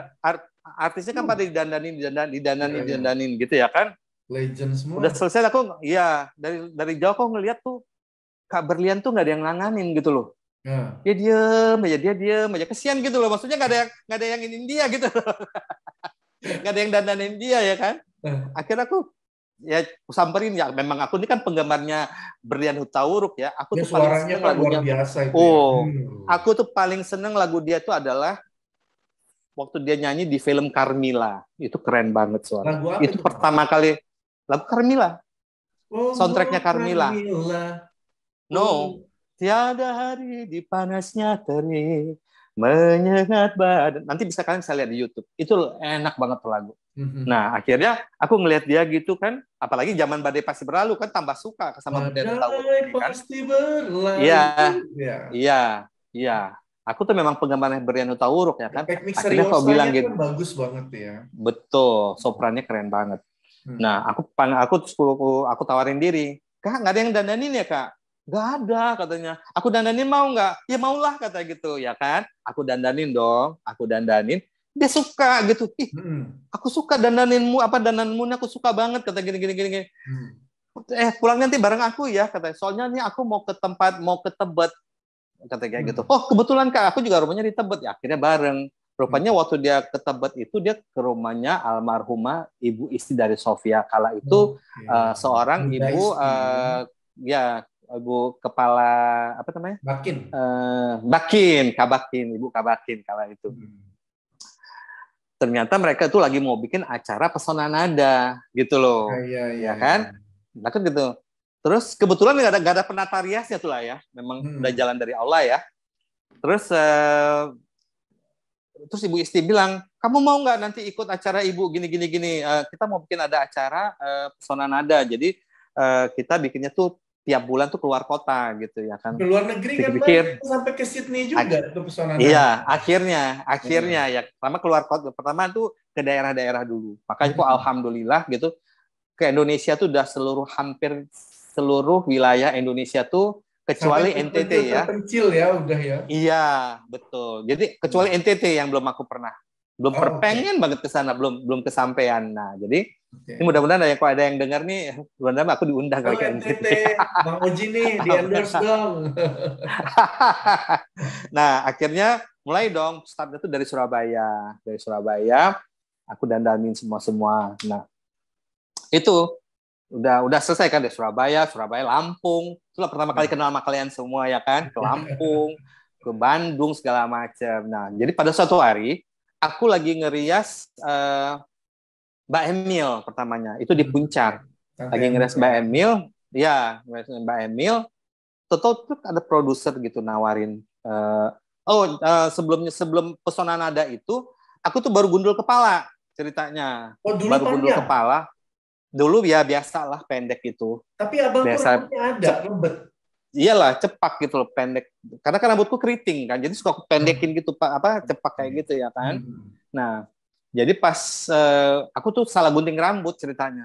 S2: artisnya kan pada
S1: Ya, ya.
S2: didandanin gitu ya kan.
S1: Legend
S2: Udah
S1: semua.
S2: selesai aku ya dari jauh kok ngeliat tuh Kak Berlian tuh nggak ada yang nanganin gitu loh.
S1: Ya.
S2: Dia diem aja kesian gitu loh. Maksudnya nggak ada yang ingin dia gitu loh. Nggak ada yang dandanin dia ya kan.
S1: Eh,
S2: Akhirnya aku ya samperin ya memang aku ini kan penggemarnya Berlian Hutauruk ya. Aku
S1: Ya
S2: tuh paling
S1: suaranya
S2: seneng
S1: kan luar
S2: lagunya.
S1: biasa itu ya.
S2: Oh, aku tuh paling seneng lagu dia tuh adalah waktu dia nyanyi di film Carmilla. Itu keren banget suara.
S1: Lagu apa
S2: Itu
S1: itu, Bang?
S2: pertama kali lagu Carmilla, soundtracknya
S1: Oh,
S2: Carmilla.
S1: Pramila.
S2: No,
S1: Oh.
S2: tiada hari di panasnya terik menyengat badan. Nanti kalian bisa lihat di YouTube. Itu enak banget tuh lagu.
S1: Mhm.
S2: Nah, akhirnya aku ngelihat dia gitu kan, apalagi zaman badai pasti berlalu kan tambah suka sama Berlian Hutauruk
S1: Badai
S2: ini kan.
S1: pasti berlalu.
S2: Iya,
S1: Ya.
S2: iya, iya. Aku tuh memang penggemarnya Berlian Hutauruk ya kan.
S1: Teknik
S2: Akhirnya kau bilang
S1: seriosanya
S2: gitu,
S1: kan bagus banget ya.
S2: betul, soprannya keren banget.
S1: Hmm.
S2: Nah, aku tawarin diri, Kak, nggak ada yang dandanin ya Kak? Nggak ada katanya. Aku dandanin mau nggak? Ya maulah kata gitu ya kan. Aku dandanin dong, aku dandanin. Dia suka gitu. Ih,
S1: Hmm.
S2: aku suka dandaninmu ini aku suka banget kata gini gini gini. Gini.
S1: Hmm.
S2: Pulang nanti bareng aku ya katanya. Soalnya nih aku mau ke Tebet kata kayak gitu.
S1: Hmm.
S2: Oh kebetulan Kak, aku juga rumahnya di Tebet ya. Akhirnya bareng. Rupanya waktu dia ke Tebet itu dia ke rumahnya almarhumah ibu istri dari Sofia. Kala itu seorang ibu ya ibu kepala apa namanya? Bakin, ibu Kabakin kala itu. Ternyata mereka itu lagi mau bikin acara pesona nada gitu loh. Ya kan? Nah, kan gitu. Terus kebetulan nggak ada penata riasnya tuh lah ya. Memang udah jalan dari Allah ya. Terus ibu istri bilang, kamu mau nggak nanti ikut acara ibu gini. Kita mau bikin ada acara pesona nada. Jadi kita bikinnya tuh tiap bulan tuh keluar kota gitu ya kan.
S1: Ke luar negeri kan Bang, sampai ke Sydney juga tuh pesona nada.
S2: Iya, akhirnya ya pertama keluar kota. Pertama tuh ke daerah-daerah dulu. Makanya kok alhamdulillah gitu ke Indonesia tuh udah hampir seluruh wilayah Indonesia tuh kecuali NTT ya.
S1: Terpencil ya udah ya.
S2: Iya, betul. Jadi kecuali NTT yang belum aku pernah. Belum pengen banget ke sana, belum kesampaian. Nah, jadi ini mudah-mudahan ada yang dengar nih, mudah-mudahan aku diundang kali ke NTT.
S1: Bang Oji nih di endorse dong.
S2: Nah, akhirnya mulai dong startnya tuh dari Surabaya. Dari Surabaya aku dandanin semua. Nah, itu udah selesai kan dari Surabaya, Lampung. Itulah pertama kali kenal sama kalian semua ya kan, ke Lampung, ke Bandung segala macam. Nah, jadi pada suatu hari aku lagi ngerias Mbak Emil pertamanya, itu di Puncak. Lagi ngerias Mbak Emil, ya, Mbak Emil. Tuh ada produser gitu nawarin. Sebelum pesona nada itu, aku tuh baru gundul kepala ceritanya. Baru gundul kepala. Dulu ya biasalah pendek itu.
S1: Tapi abang rambutnya ada lembut.
S2: Iyalah cepak gitu loh pendek. Karena kan rambutku keriting kan, jadi suka aku pendekin gitu cepak kayak gitu ya kan. Nah, jadi pas aku tuh salah gunting rambut ceritanya,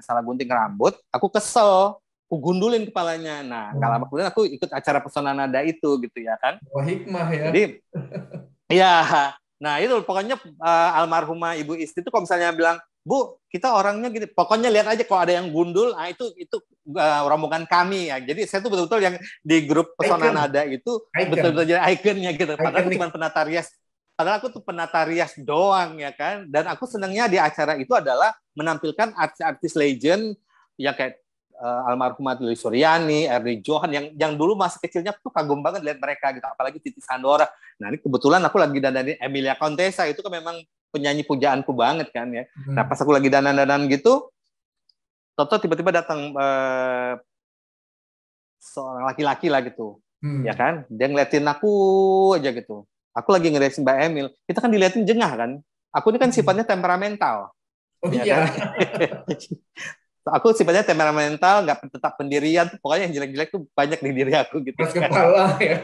S2: aku kesel, aku gundulin kepalanya. Nah, nggak lama kemudian aku ikut acara pesona nada itu gitu ya kan.
S1: Wah hikmah ya.
S2: Jadi, ya, nah itu pokoknya almarhumah ibu istri itu kalau misalnya bilang, Bu, kita orangnya gini. Pokoknya lihat aja kalau ada yang gundul, itu rombongan kami ya. Jadi saya tuh betul-betul yang di grup pesona nada itu betul-betul jadi ikonnya gitu. Padahal aku cuma penata rias. Padahal aku tuh penata rias doang ya kan. Dan aku senangnya di acara itu adalah menampilkan artis-artis legend yang kayak almarhumah Lili Suryani, Erni Johan yang dulu masih kecilnya tuh kagum banget lihat mereka gitu. Apalagi Titi Sandora. Nah ini kebetulan aku lagi dandanin Emilia Contessa, itu kan memang penyanyi pujaanku banget kan ya. Nah pas aku lagi dandan gitu, Toto tiba-tiba datang seorang laki-laki lah gitu, ya kan? Dia ngeliatin aku aja gitu. Aku lagi ngeliatin Mbak Emil. Kita kan diliatin jengah kan. Aku ini kan sifatnya temperamental.
S1: Oh
S2: ya
S1: iya.
S2: Kan? Aku sifatnya temperamental, nggak tetap pendirian. Pokoknya yang jelek-jelek tuh banyak di diri aku gitu.
S1: Mas kepala ya.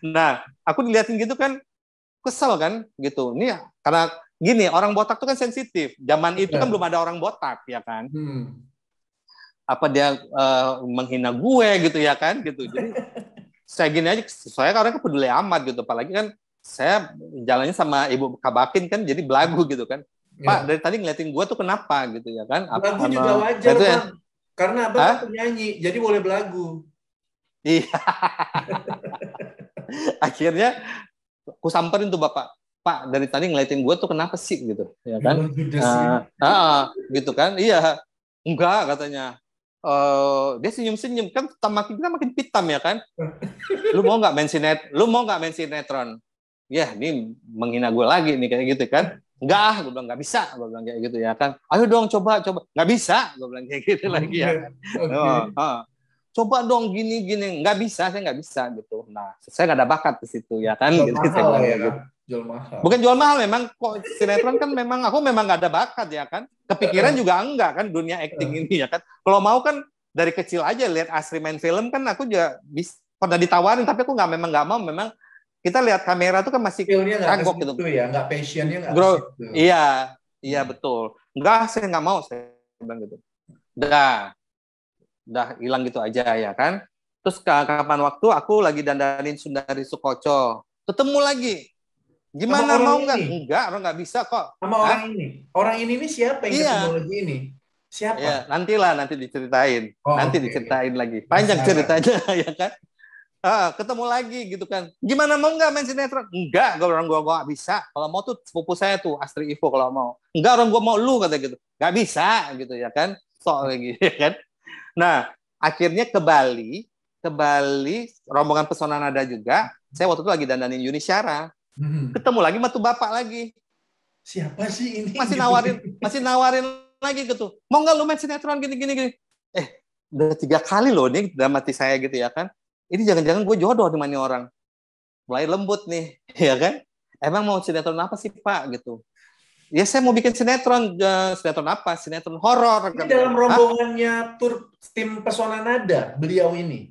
S2: Nah, aku diliatin gitu kan. Kesel kan gitu. Ini karena gini, orang botak tuh kan sensitif. Zaman itu kan belum ada orang botak ya kan. Apa dia menghina gue gitu ya kan gitu. Jadi saya gini aja, saya orang peduli amat gitu. Apalagi kan saya jalannya sama Ibu Kabakin kan jadi belagu gitu kan. Pak, dari tadi ngeliatin gue tuh kenapa gitu ya kan.
S1: Belagu juga wajar Bang. Karena abang kan penyanyi, jadi boleh belagu.
S2: Iya. Akhirnya aku samperin tuh Bapak, Pak dari tadi ngeliatin gue tuh kenapa sih gitu, ya kan? Gitu kan? Iya, enggak katanya. Dia senyum-senyum kan, kita makin pitam ya kan? Lu mau nggak main sinetron? Ya, ini menghina gue lagi nih kayak gitu kan? Enggak, gue bilang nggak bisa, gue bilang kayak gitu ya kan? Ayo dong coba, nggak bisa, gue bilang kayak gitu lagi ya. Coba dong gini nggak bisa, saya nggak bisa gitu. Nah saya nggak ada bakat di situ ya kan.
S1: Jual
S2: gitu,
S1: mahal ya. Jual mahal.
S2: Bukan jual mahal, memang kok sinetron kan aku memang nggak ada bakat ya kan. Kepikiran juga enggak kan dunia acting ini ya kan. Kalau mau kan dari kecil aja lihat Asri main film kan aku juga pernah ditawarin tapi aku memang nggak mau. Memang kita lihat kamera tuh kan masih kagok gitu
S1: ya, nggak passionnya nggak.
S2: Iya betul. Enggak, saya nggak mau, saya bilang gitu. Udah hilang gitu aja ya kan. Terus kapan waktu aku lagi dandanin Sundari Sukoco, ketemu lagi. Gimana mau nggak? Orang nggak bisa kok.
S1: Sama orang ini. Orang ini siapa yang ketemu lagi ini? Siapa?
S2: Ya, nanti diceritain. Diceritain lagi. Panjang ceritanya ya kan. ketemu lagi gitu kan. Gimana mau nggak main sinetron? Enggak, orang gua nggak bisa. Kalau mau tuh sepupu saya tuh Astri Ivo kalau mau. Enggak, orang gua mau lu kata gitu. Nggak bisa gitu ya kan. Soalnya gitu ya kan. Nah, akhirnya ke Bali rombongan Pesona Nada juga. Saya waktu itu lagi dandanin Yuni Syara. Ketemu lagi sama tuh bapak lagi.
S1: Siapa sih ini?
S2: Masih nawarin lagi gitu. Mau nggak lu main sinetron gini. Udah 3 kali loh nih dalam hati saya gitu ya kan. Ini jangan-jangan gue jodoh sama ini orang. Mulai lembut nih, ya kan? Emang mau sinetron apa sih Pak gitu? Ya saya mau bikin sinetron. Sinetron apa? Sinetron horor.
S1: Ini dalam rombongannya tur tim Pesona Nada, beliau ini?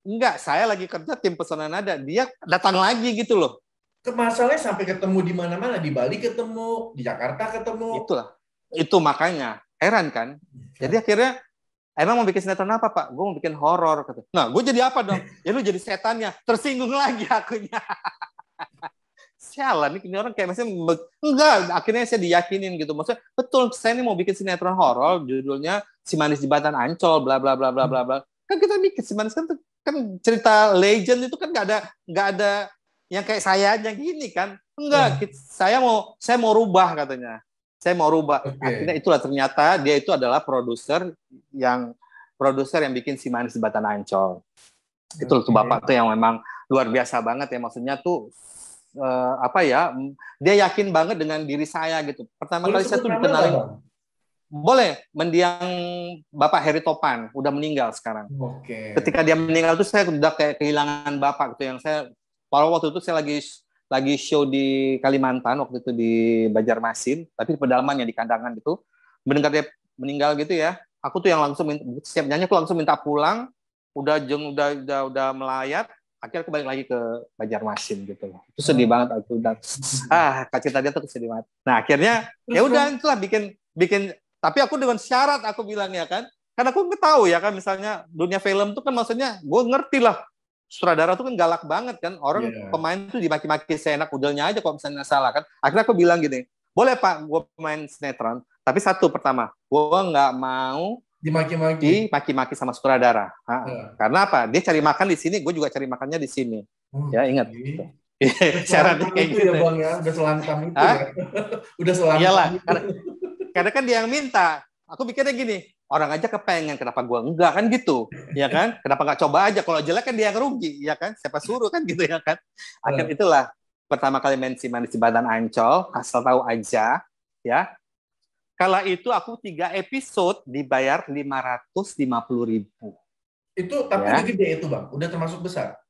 S2: Enggak, saya lagi kerja tim Pesona Nada. Dia datang lagi gitu loh.
S1: Masalahnya sampai ketemu di mana-mana. Di Bali ketemu, di Jakarta ketemu.
S2: Itulah. Itu makanya. Heran kan? Jadi akhirnya emang mau bikin sinetron apa, Pak? Gue mau bikin horor. Nah, gue jadi apa dong? Ya lu jadi setannya. Tersinggung lagi akunya. Sialan, ini orang kayak maksudnya, enggak, akhirnya saya diyakinin gitu. Maksudnya, betul, saya ini mau bikin sinetron horor, judulnya Si Manis Jembatan Ancol, bla bla bla bla bla bla. Kan kita bikin Si Manis kan cerita legend itu kan nggak ada yang kayak saya aja gini kan. Enggak, saya mau rubah katanya. Saya mau rubah. Akhirnya itulah ternyata dia itu adalah produser yang bikin Si Manis Jembatan Ancol. Itu tuh bapak tuh yang memang luar biasa banget ya, maksudnya tuh dia yakin banget dengan diri saya gitu. Pertama kali saya tuh dikenalin. Boleh, mendiang Bapak Heri Topan, udah meninggal sekarang. Ketika dia meninggal tuh saya udah kayak kehilangan bapak gitu, yang saya waktu itu saya lagi show di Kalimantan waktu itu di Banjarmasin, tapi di pedalaman ya di kandangan gitu. Mendengar dia meninggal gitu ya, aku tuh yang langsung siap nyanyi, aku langsung minta pulang, udah melayat, akhirnya aku balik lagi ke Banjarmasin gitu. Itu sedih banget aku udah cerita dia tuh sedih banget. Nah, akhirnya ya udah itulah bikin tapi aku dengan syarat aku bilang ya kan. Karena aku nggak tahu ya kan, misalnya dunia film tuh kan maksudnya gue ngerti lah. Sutradara tuh kan galak banget kan. Orang pemain tuh dimaki-maki seenak udelnya aja kalau misalnya salah kan. Akhirnya aku bilang gini, boleh Pak gue main sinetron, tapi satu pertama, gue nggak mau dimaki-maki sama sutradara. Karena apa? Dia cari makan di sini, gue juga cari makannya di sini. Ya ingat. Syaratnya kayak gitu
S1: ya Bang ya, udah selantam itu ya. Udah selantam.
S2: Iyalah, karena kan dia yang minta. Aku pikirnya gini, orang aja kepengen, kenapa gue enggak kan gitu, ya kan? Kenapa nggak coba aja? Kalau jelek kan dia yang rugi, ya kan? Siapa suruh kan gitu ya kan? Akhirnya itulah pertama kali main Si Manis Jembatan Ancol, asal tahu aja, ya. Kala itu aku 3 episode dibayar 550.000.
S1: Itu tapi udah gede itu Bang, udah termasuk besar.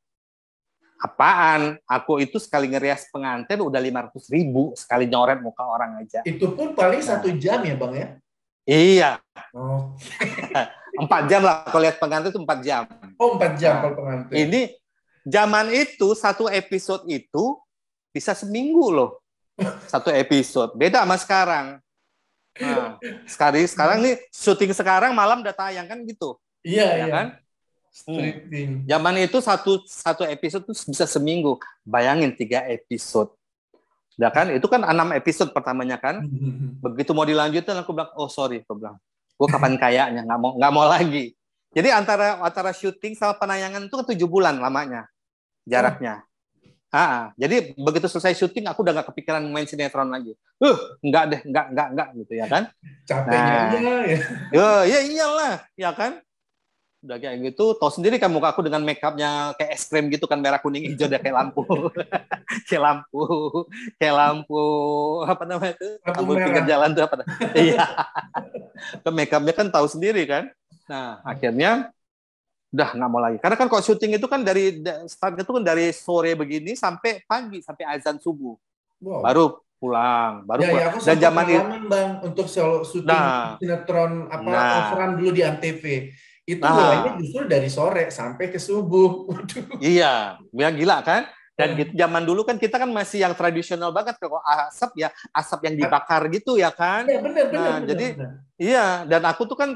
S2: Apaan? Aku itu sekali ngerias pengantin udah 500.000 sekali nyoret muka orang aja.
S1: Itu pun paling 1 jam ya Bang ya?
S2: Iya. 4 jam lah kalau lihat pengantin itu 4 jam.
S1: 4 jam kalau pengantin.
S2: Ini zaman itu 1 episode itu bisa seminggu loh. 1 episode. Beda sama sekarang. Nah, sekarang nih syuting sekarang malam udah tayang kan gitu.
S1: Iya,
S2: ya kan?
S1: Stripping.
S2: Zaman itu satu episode tuh bisa seminggu. Bayangin 3 episode. Ya kan? Itu kan 6 episode pertamanya kan. Begitu mau dilanjutin aku bilang, oh sorry, aku bilang, gue kapan kayaknya nggak mau lagi. Jadi antara syuting sama penayangan itu kan 7 bulan lamanya jaraknya. Jadi begitu selesai syuting aku udah nggak kepikiran main sinetron lagi. Enggak gitu ya kan.
S1: Capeknya
S2: ya iyalah, ya kan. Udah kayak gitu, tahu sendiri kan muka aku dengan make upnya kayak es krim gitu kan, merah kuning hijau udah kayak lampu. kayak lampu apa namanya itu? Lampu pinggir jalan tuh apa? Iya. Make upnya kan tahu sendiri kan. Nah, akhirnya udah nggak mau lagi. Karena kan kalau syuting itu kan dari startnya itu kan dari sore begini sampai pagi, sampai azan subuh. Wow. Baru pulang.
S1: Ya, aku dan zaman itu Bang untuk syuting sinetron coveran dulu di Antv. Itu mulainya justru dari sore sampai ke subuh.
S2: Iya, biar gila kan? Dan gitu zaman dulu kan kita kan masih yang tradisional banget kok, asap yang dibakar gitu ya kan?
S1: Iya, benar.
S2: Jadi iya, dan aku tuh kan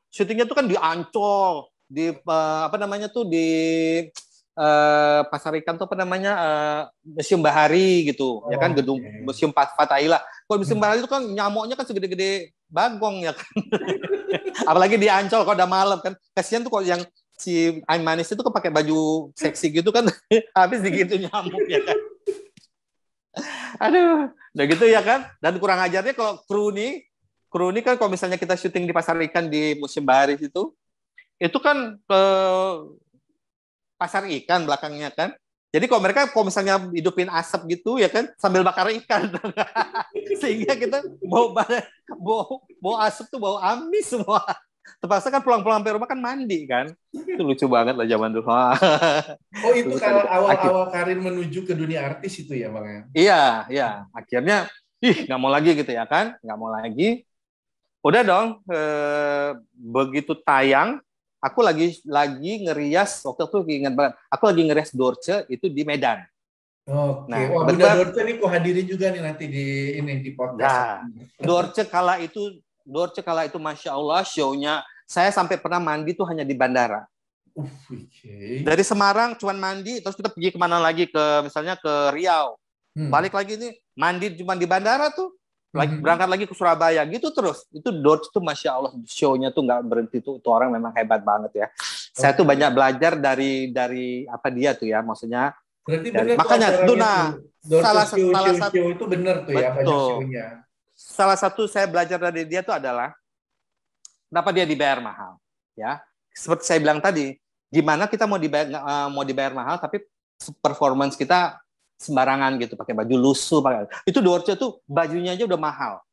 S2: syutingnya tuh kan di Ancol, di apa namanya tuh di Pasar Ikan tuh apa namanya Museum Bahari gitu, ya kan, gedung Museum Fathaillah. Kalau Museum Bahari itu kan nyamuknya kan segede-gede bagong ya kan. Apalagi di Ancol kalau udah malam kan, kasihan tuh kalau yang si Aim Manis itu kan pakai baju seksi gitu kan, habis digitu nyamuk ya kan. Aduh, udah gitu ya kan. Dan kurang ajarnya kalau kru nih kan kalau misalnya kita syuting di Pasar Ikan di Museum Baris itu kan pasar ikan belakangnya kan. Jadi kalau misalnya hidupin asap gitu ya kan sambil bakar ikan, sehingga kita bau asap tuh bau amis semua. Terpaksa kan pulang-pulang sampai rumah kan mandi kan. Itu lucu banget lah zaman dulu.
S1: Oh itu kalau awal-awal karir menuju ke dunia artis itu ya Bang ya?
S2: Iya, iya. Akhirnya, nggak mau lagi gitu ya kan? Nggak mau lagi. Udah dong, begitu tayang, aku lagi ngerias, waktu itu ingat banget, aku lagi ngerias Dorce itu di Medan.
S1: Oke,
S2: Nah,
S1: wah Bunda Dorce ini ku hadiri juga nih nanti di podcast.
S2: Nah, Dorce kala itu Masya Allah, show-nya, saya sampai pernah mandi tuh hanya di bandara.
S1: Okay.
S2: Dari Semarang cuman mandi, terus kita pergi kemana lagi, misalnya ke Riau. Balik lagi nih, mandi cuma di bandara tuh. Berangkat lagi ke Surabaya gitu terus. Itu Dorce tuh Masya Allah show-nya tuh nggak berhenti tuh. Itu orang memang hebat banget ya. Saya tuh banyak belajar dari apa dia tuh ya, maksudnya. Makanya tuh salah satu
S1: itu benar tuh ya, banyak show-nya.
S2: Salah satu saya belajar dari dia tuh adalah kenapa dia dibayar mahal ya. Seperti saya bilang tadi, gimana kita mau dibayar mahal tapi performance kita sembarangan gitu, pakai baju lusuh, itu Dorce tuh bajunya aja udah mahal.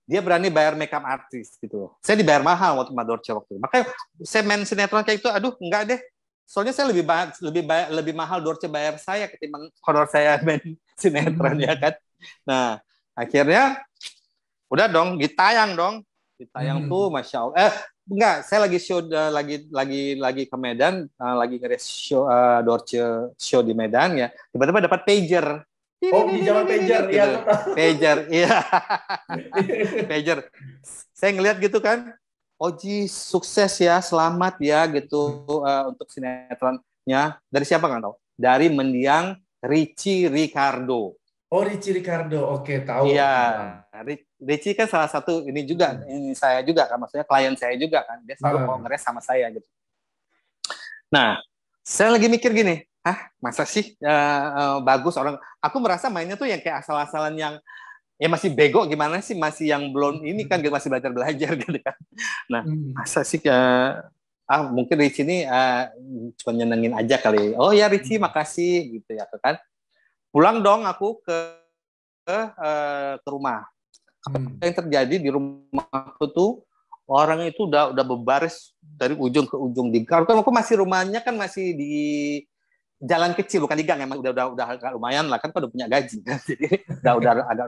S2: Dia berani bayar makeup artis gitu. Saya dibayar mahal waktu sama Dorce waktu itu. Makanya saya main sinetron kayak itu, aduh enggak deh. Soalnya saya lebih mahal Dorce bayar saya ketimbang honor saya main sinetron ya kan. Nah, akhirnya udah dong, ditayang tuh Masya Allah. Enggak, saya lagi show lagi ke Medan, lagi ngeres show Dorce show di Medan ya. Tiba-tiba dapat pager.
S1: Oh, di zaman pager gitu. Ya.
S2: Pager, iya. Pager. Saya ngelihat gitu kan. Oji sukses ya, selamat ya gitu untuk sinetronnya. Dari siapa nggak tahu? Dari mendiang Richie Ricardo.
S1: Oh, Richie Ricardo, oke, tahu.
S2: Iya, Richie kan salah satu ini juga, ini saya juga kan, maksudnya klien saya juga kan, dia selalu mau ngeres sama saya gitu. Nah, saya lagi mikir gini, masa sih bagus orang, aku merasa mainnya tuh yang kayak asal-asalan yang ya masih bego gimana sih, masih yang belum ini kan, masih belajar gitu kan. Nah, masa sih mungkin Richie ini cuma nyenengin aja kali. Oh ya Richie, makasih gitu ya kan. Pulang dong aku ke rumah. Apa yang terjadi di rumahku tuh orang itu udah berbaris dari ujung ke ujung di gang. Kan aku rumahnya kan masih di jalan kecil, bukan di gang, emang udah agak lumayan lah kan, udah punya gaji kan. Jadi udah agak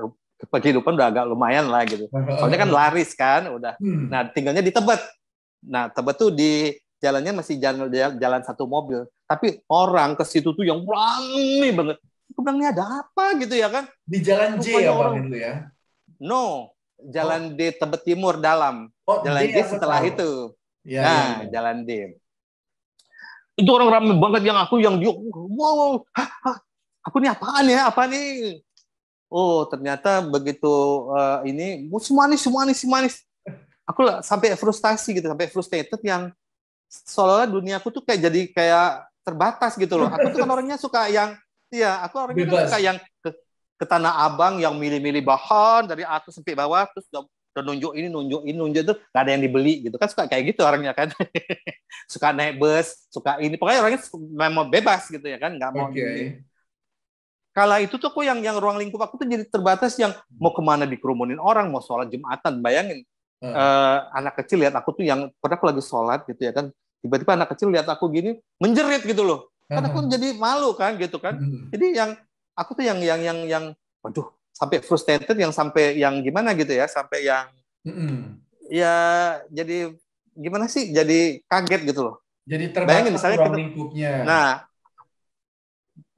S2: kehidupan udah agak lumayan lah gitu. Soalnya kan laris kan udah. Nah, tinggalnya di Tebet. Nah, Tebet tuh di jalannya masih jalan satu mobil. Tapi orang ke situ tuh yang ramai banget. Aku bilang, ini ada apa gitu ya kan?
S1: Di Jalan J ya Bang itu ya?
S2: No, Jalan D Tebet Timur dalam. Jalan D setelah itu. Ya. Jalan D. Itu orang ramai banget yang dia, wow, aku nih apaan ya? Apa nih? Oh, ternyata begitu ini, manis. Aku sampai frustasi gitu, sampai frustrated yang seolah duniaku tuh kayak terbatas gitu loh. Aku tuh kan orangnya suka yang aku orangnya kan suka yang ke Tanah Abang yang milih-milih bahan dari atas sampai bawah, terus udah nunjuk itu nggak ada yang dibeli gitu kan, suka kayak gitu orangnya kan. Suka naik bus, suka ini, pokoknya orangnya memang bebas gitu ya kan, nggak mau ini. Kala itu tuh aku yang ruang lingkup aku tuh jadi terbatas, yang mau kemana dikerumunin orang, mau sholat Jumatan, bayangin anak kecil lihat aku tuh, yang pernah aku lagi sholat gitu ya kan, tiba-tiba anak kecil lihat aku gini menjerit gitu loh. Kan aku jadi malu kan gitu kan. Jadi yang aku tuh yang waduh, sampai frustrated, yang sampai yang gimana gitu ya, sampai yang ya jadi gimana sih, jadi kaget gitu loh.
S1: Jadi terbatas ruang lingkupnya.
S2: Nah,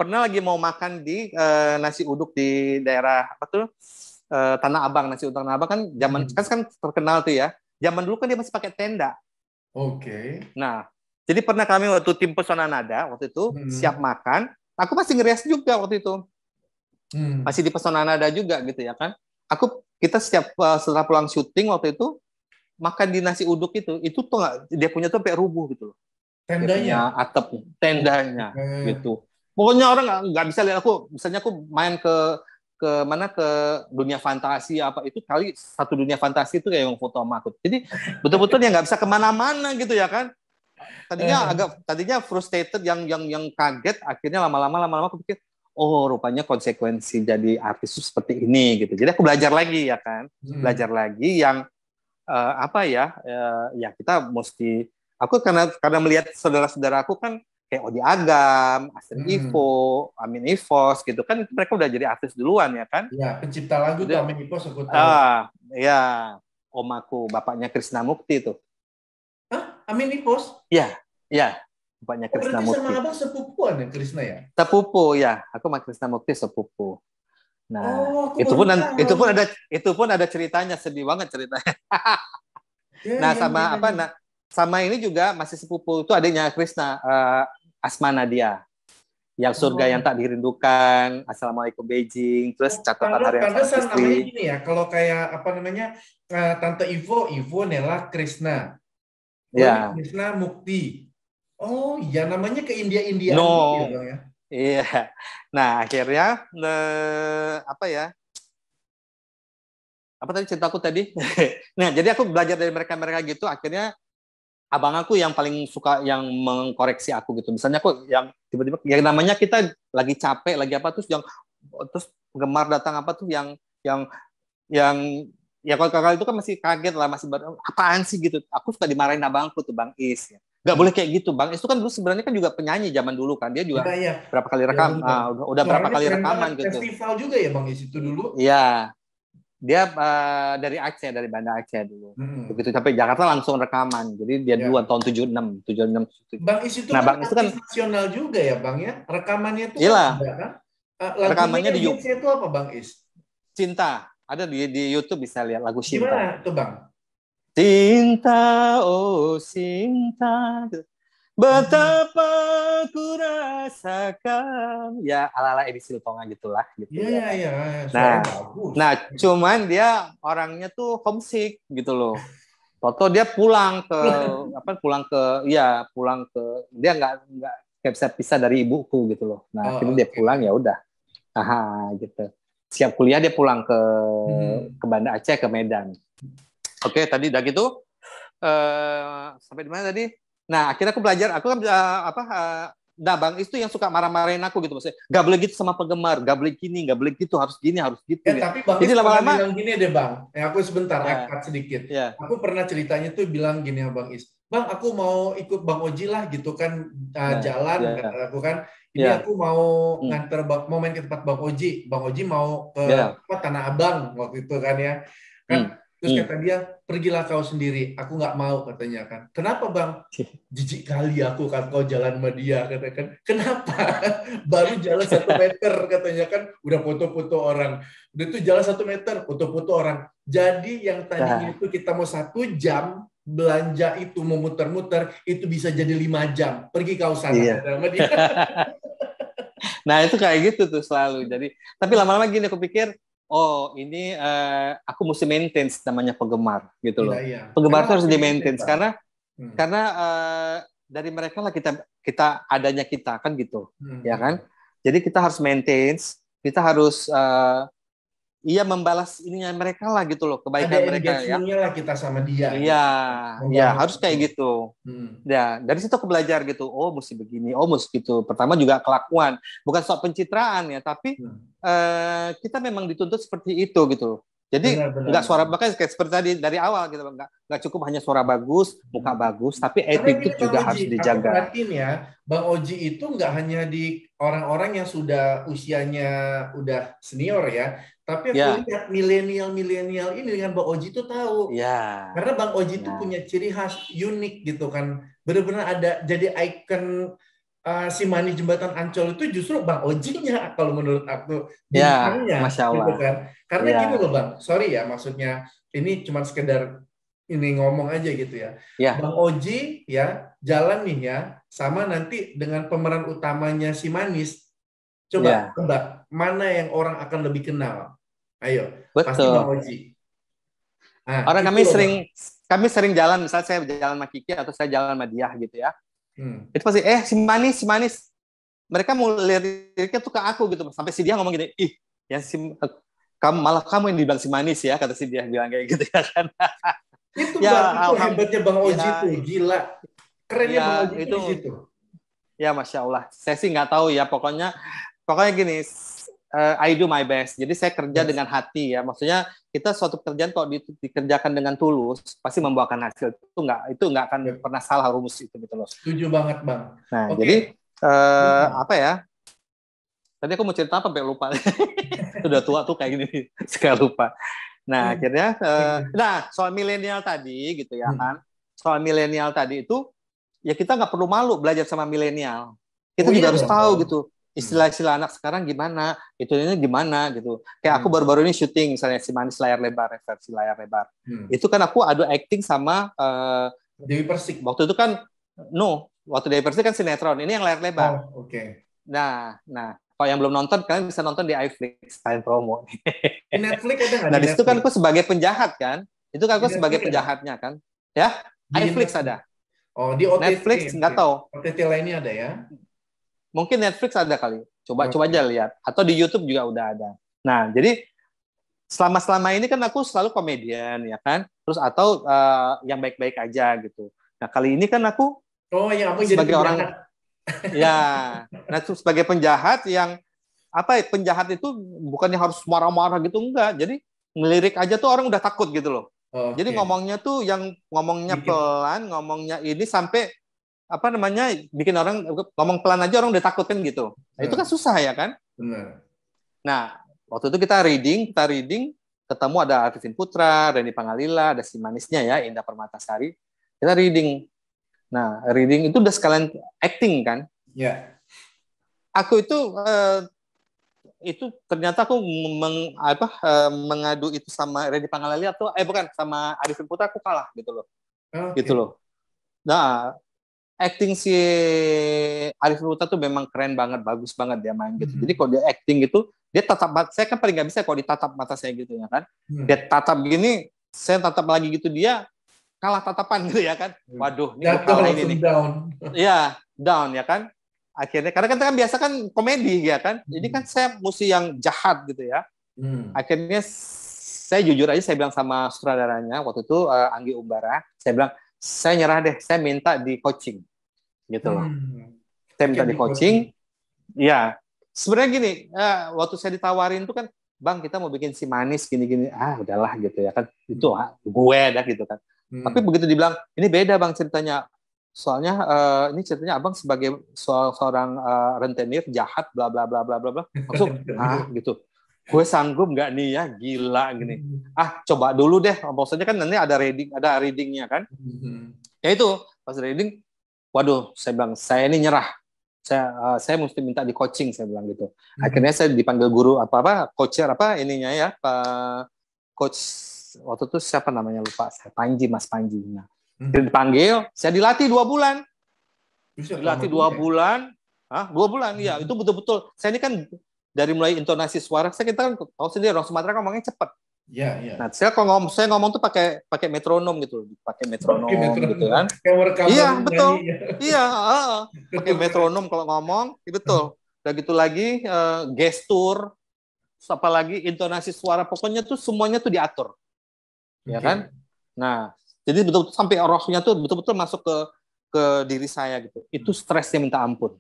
S2: pernah lagi mau makan di nasi uduk di daerah apa tuh, Tanah Abang, nasi uduk Tanah Abang kan zaman kan terkenal tuh ya. Zaman dulu kan dia masih pakai tenda.
S1: Oke.
S2: Nah, jadi pernah kami waktu tim Pesona Nada waktu itu siap makan, aku masih ngerias juga waktu itu. Masih di Pesona Nada juga gitu ya kan. Kita setelah pulang syuting waktu itu makan di nasi uduk itu tuh dia punya tuh sampai rubuh gitu loh. dia
S1: Tendanya.
S2: punya atap tendanya gitu. Pokoknya orang nggak bisa lihat aku. Misalnya aku main ke mana, ke dunia fantasi apa itu, kali satu dunia fantasi itu kayak yang foto sama aku. Jadi betul-betul dia nggak bisa kemana-mana gitu ya kan. Tadinya frustrated, yang kaget, akhirnya lama-lama aku pikir, oh rupanya konsekuensi jadi artis itu seperti ini gitu. Jadi aku belajar lagi ya kan, belajar lagi yang apa ya, ya kita mesti, aku karena melihat saudara-saudara aku kan kayak Odi Agam, Astrid Ivo, Amin Ivos gitu kan, mereka udah jadi artis duluan ya kan.
S1: Ya, pencipta lagu tuh
S2: Udah,
S1: Amin Ipos aku tahu.
S2: ya, om aku, bapaknya Krisna Mukti tuh.
S1: Hah? Amin Ipos?
S2: Ya, ya, bapaknya Krisna
S1: Berarti sama
S2: Mukti.
S1: abang sepupuan ya Krisna ya?
S2: Sepupu ya, aku sama Krisna Mukti sepupu. Nah,
S1: Oh, aku baru tahu.
S2: itu pun ada ceritanya, sedih banget ceritanya.
S1: Ya,
S2: Nah,
S1: ya, ya, ya.
S2: sama ini juga masih sepupu itu adiknya Krisna, Asma Nadia, yang surga yang
S1: Oh.
S2: tak dirindukan, Assalamualaikum Beijing, terus catatan harian sang
S1: Pantesan namanya
S2: istri.
S1: gini ya. Kalau kayak apa namanya, Tante Ivo Nela Krisna. Oh, ini
S2: Ya,
S1: Krisna Mukti. Oh, ya namanya ke India-Indiaan gitu ya,
S2: no,
S1: Bang ya.
S2: iya. Nah, akhirnya apa ya? Apa tadi ceritaku tadi? Nah, jadi aku belajar dari mereka gitu. Akhirnya abang aku yang paling suka yang mengkoreksi aku gitu. Misalnya aku yang tiba-tiba, yang namanya kita lagi capek, lagi apa, terus gemar datang apa tuh yang yang ya kalau kakak itu kan masih kaget lah, masih baru apaan sih gitu. Aku suka dimarahin abangku tuh, Bang Is. Ya. Gak boleh kayak gitu. Bang Is itu kan dulu sebenarnya kan juga penyanyi zaman dulu kan. Dia juga
S1: Iya, iya.
S2: berapa kali
S1: Ya
S2: rekam,
S1: benar.
S2: udah berapa
S1: Suaranya
S2: kali
S1: keren banget.
S2: rekaman gitu.
S1: Festival juga ya Bang Is itu dulu.
S2: Iya, dia dari Aceh, dari Banda Aceh dulu.
S1: Hmm.
S2: Begitu sampai Jakarta langsung rekaman. Jadi dia duluan
S1: Ya.
S2: tahun 76, 76.
S1: Bang Is itu
S2: Nah,
S1: kan
S2: Bang Is itu kan
S1: artis nasional juga ya Bang ya. Rekamannya itu kan
S2: iyalah,
S1: ada kan. Lagunya
S2: rekamannya
S1: yang
S2: di
S1: hitsnya itu apa Bang Is?
S2: Cinta. Ada di YouTube, bisa lihat lagu Cinta.
S1: Gimana tuh Bang?
S2: Cinta, oh cinta.
S1: Hmm.
S2: Betapa ku rasakan. Ya, ala-ala edisi Siltonga gitulah gitu
S1: Iya,
S2: ya
S1: iya,
S2: kan.
S1: iya.
S2: Nah,
S1: Suaranya bagus.
S2: nah cuman dia orangnya tuh homesick gitu loh. Toto dia pulang ke dia nggak bisa pisah dari ibuku gitu loh. Nah,
S1: Oh,
S2: akhirnya dia pulang,
S1: oke.
S2: ya udah. Gitu. Siap kuliah dia pulang
S1: Hmm.
S2: ke Banda Aceh, ke Medan. Oke, tadi udah gitu. Sampai di mana tadi? Nah, akhirnya aku belajar. Aku kan nah, Bang itu yang suka marah-marahin aku gitu, maksudnya gak boleh gitu sama penggemar, gak boleh gini, gak boleh gitu, harus gini, harus gitu
S1: Ya,
S2: gitu.
S1: tapi Bang
S2: Jadi
S1: Is pernah
S2: lama-lama,
S1: bilang gini deh Bang. Aku sebentar,
S2: ya,
S1: cut sedikit.
S2: ya,
S1: Aku pernah ceritanya tuh bilang gini ya Bang Is. Bang, aku mau ikut Bang Oji lah gitu kan,
S2: ya,
S1: jalan kata
S2: ya,
S1: aku kan. Ini
S2: ya,
S1: aku mau
S2: hmm,
S1: nganter mau main ke tempat Bang Oji. Bang Oji mau ke
S2: ya,
S1: apa, Tanah Abang waktu itu kan ya.
S2: hmm,
S1: Kan terus
S2: hmm.
S1: kata dia, "Pergilah kau sendiri." Aku nggak mau katanya kan. Kenapa Bang? Jijik kali aku kan kau jalan sama dia katakan. Kenapa? Baru jalan 1 meter katanya kan udah foto-foto orang. Udah tuh jalan 1 meter foto-foto orang. Jadi yang tadinya
S2: Nah,
S1: itu kita mau 1 jam belanja itu mau muter-muter itu bisa jadi 5 jam. Pergi kau sana
S2: iya.
S1: kata sama dia.
S2: Nah, itu kayak gitu tuh selalu. Jadi, tapi lama-lama gini aku pikir, oh ini aku mesti maintain namanya penggemar gitu
S1: Iya
S2: loh.
S1: iya.
S2: Penggemar
S1: Emang
S2: itu
S1: harus
S2: harus
S1: di
S2: di
S1: maintain
S2: maintain
S1: Bang.
S2: karena dari mereka lah kita adanya kita kan gitu, ya kan?
S1: Hmm.
S2: Jadi kita harus maintain, kita harus iya membalas ininya mereka lah gitu loh,
S1: Ada
S2: kebaikan mereka ya.
S1: engagement-nya lah kita sama dia
S2: Iya,
S1: gitu.
S2: iya
S1: Membangun
S2: harus
S1: itu.
S2: kayak gitu.
S1: Hmm.
S2: Ya, dari situ aku belajar gitu. Oh, mesti begini. Oh, mesti gitu. Pertama juga kelakuan, bukan soal pencitraan ya, tapi
S1: Hmm.
S2: kita memang dituntut seperti itu gitu. Jadi
S1: Benar benar
S2: nggak suara,
S1: benar.
S2: makanya kayak seperti tadi dari awal gitu, nggak cukup hanya suara bagus, muka
S1: Hmm.
S2: bagus, tapi
S1: Karena gini
S2: attitude
S1: Bang
S2: juga harus
S1: Oji, aku
S2: dijaga.
S1: perhatiin ya, Bang Oji itu nggak hanya di orang-orang yang sudah usianya udah senior ya, tapi aku
S2: Ya,
S1: lihat milenial-milenial ini dengan Bang Oji itu tahu.
S2: ya,
S1: Karena Bang Oji itu
S2: nah,
S1: punya ciri khas unik gitu kan. Benar-benar ada jadi ikon si Manis Jembatan Ancol itu justru Bang Ojinya kalau menurut aku
S2: ya,
S1: bintangnya
S2: masya
S1: gitu
S2: Allah,
S1: kan. Karena
S2: ya,
S1: gini loh Bang, sorry ya maksudnya ini cuma sekedar ini ngomong aja gitu ya.
S2: ya,
S1: Bang Oji ya jalan nih ya sama nanti dengan pemeran utamanya si Manis. Coba
S2: ya,
S1: tebak mana yang orang akan lebih kenal. Ayo, pasti Bang
S2: betul.
S1: Oji. Nah,
S2: Orang
S1: itu loh Bang.
S2: kami sering jalan, misalnya saya jalan sama Kiki atau saya jalan sama dia gitu ya. Itu pasti si manis. Mereka mau liriknya tuh ke aku gitu. Sampai si dia ngomong gini, ih, yang kamu yang dibilang si manis ya, kata si dia bilang kayak gitu ya kan.
S1: Itu
S2: Ya,
S1: Bang, itu hebatnya Bang Oji
S2: ya,
S1: tuh, gila. Kerennya
S2: ya
S1: Bang Oji tuh
S2: itu
S1: di situ.
S2: ya Masya Allah. Saya sih nggak tahu ya, pokoknya gini, I do my best. Jadi saya kerja
S1: Yes.
S2: dengan hati ya. Maksudnya kita suatu pekerjaan kalau dikerjakan dengan tulus pasti membuahkan hasil. Itu nggak akan pernah salah rumus itu gitu loh.
S1: Setuju banget Bang.
S2: Nah,
S1: Oke.
S2: jadi apa ya? Tadi aku mau cerita apa sampai lupa. Udah tua tuh kayak gini sekali lupa. Nah, akhirnya soal milenial tadi gitu ya kan. Soal milenial tadi itu ya kita nggak perlu malu belajar sama milenial. Kita juga harus tahu gitu istilah-istilah anak sekarang gimana, ini gimana gitu. Kayak aku baru-baru ini syuting misalnya si Manis layar lebar, versi layar lebar. Itu kan aku adu acting sama
S1: Dewi Persik.
S2: Waktu itu kan waktu Dewi Persik kan sinetron. Ini yang layar lebar.
S1: Oh, oke.
S2: Nah, kalau yang belum nonton kalian bisa nonton di iFlix, kalian promo.
S1: Di Netflix ada nggak?
S2: Nah, di situ kan aku sebagai penjahat kan. Itu kan aku sebagai penjahatnya kan. Ya, iFlix ada.
S1: Oh, di OTT.
S2: Netflix nggak tahu.
S1: OTT lainnya ada ya?
S2: Mungkin Netflix ada kali. Coba aja lihat. Atau di YouTube juga udah ada. Nah, jadi selama ini kan aku selalu komedian ya kan. Terus atau yang baik-baik aja gitu. Nah, kali ini kan aku
S1: yang
S2: sebagai orang ya, nah sebagai penjahat yang penjahat itu bukannya harus marah-marah gitu, enggak. Jadi ngelirik aja tuh orang udah takut gitu loh. Jadi ngomongnya tuh yang ngomongnya pelan, ngomongnya ini sampai bikin orang ngomong pelan aja orang udah takut kan gitu. Nah, itu kan susah ya kan?
S1: Benar.
S2: Nah, waktu itu kita reading, ketemu ada Arifin Putra, Reni Pangalila, ada si manisnya ya, Indah Permatasari. Kita reading. Nah, reading itu udah sekalian acting kan?
S1: Ya.
S2: Aku itu ternyata aku mengadu itu sama Reni Pangalila tuh sama Arifin Putra aku kalah gitu loh. Gitu loh. Nah, acting si Arifin Putra tuh memang keren banget, bagus banget dia main gitu. Jadi kalau dia acting gitu, dia tatap mata, saya kan paling nggak bisa kalau ditatap mata saya gitu ya kan. Dia tatap gini, saya tatap lagi gitu, dia kalah tatapan gitu ya kan. Waduh, ini kalah ini nih. Iya, down ya kan. Akhirnya karena kan biasa kan komedi ya kan. Jadi kan saya mesti yang jahat gitu ya. Akhirnya saya jujur aja saya bilang sama sutradaranya waktu itu Anggi Umbara, saya bilang saya nyerah deh, saya minta di coaching gitu loh. Saya minta di coaching. Ya, sebenarnya gini, waktu saya ditawarin itu kan, Bang kita mau bikin si manis gini-gini, udahlah gitu ya kan. Itu gue dah gitu kan. Tapi begitu dibilang, ini beda Bang ceritanya. Soalnya ini ceritanya Abang sebagai seorang rentenir jahat bla bla bla bla bla bla. Langsung gitu. Gue sanggup nggak nih ya, gila gini. Coba dulu deh. Maksudnya kan nanti ada readingnya kan. Ya itu pas reading, waduh, saya bilang saya ini nyerah. Saya mesti minta di coaching, saya bilang gitu. Akhirnya saya dipanggil guru coacher ininya ya, coach waktu itu siapa namanya lupa, Mas Panji. Nah, dipanggil, saya dilatih 2 bulan. Dilatih 2 bulan, 2 bulan, iya itu betul-betul. Saya ini kan dari mulai intonasi suara, kita kan tahu sendiri orang Sumatera ngomongnya cepat.
S1: Iya.
S2: Nah, saya ngomong tuh pakai metronom gitu, gitu kan. Iya, betul. Iya, pakai metronom kalau ngomong, betul. Udah gitu lagi gestur, apalagi intonasi suara, pokoknya tuh semuanya tuh diatur. Ya kan? Nah, jadi betul-betul sampai rohnya tuh betul-betul masuk ke diri saya gitu. Itu stresnya minta ampun.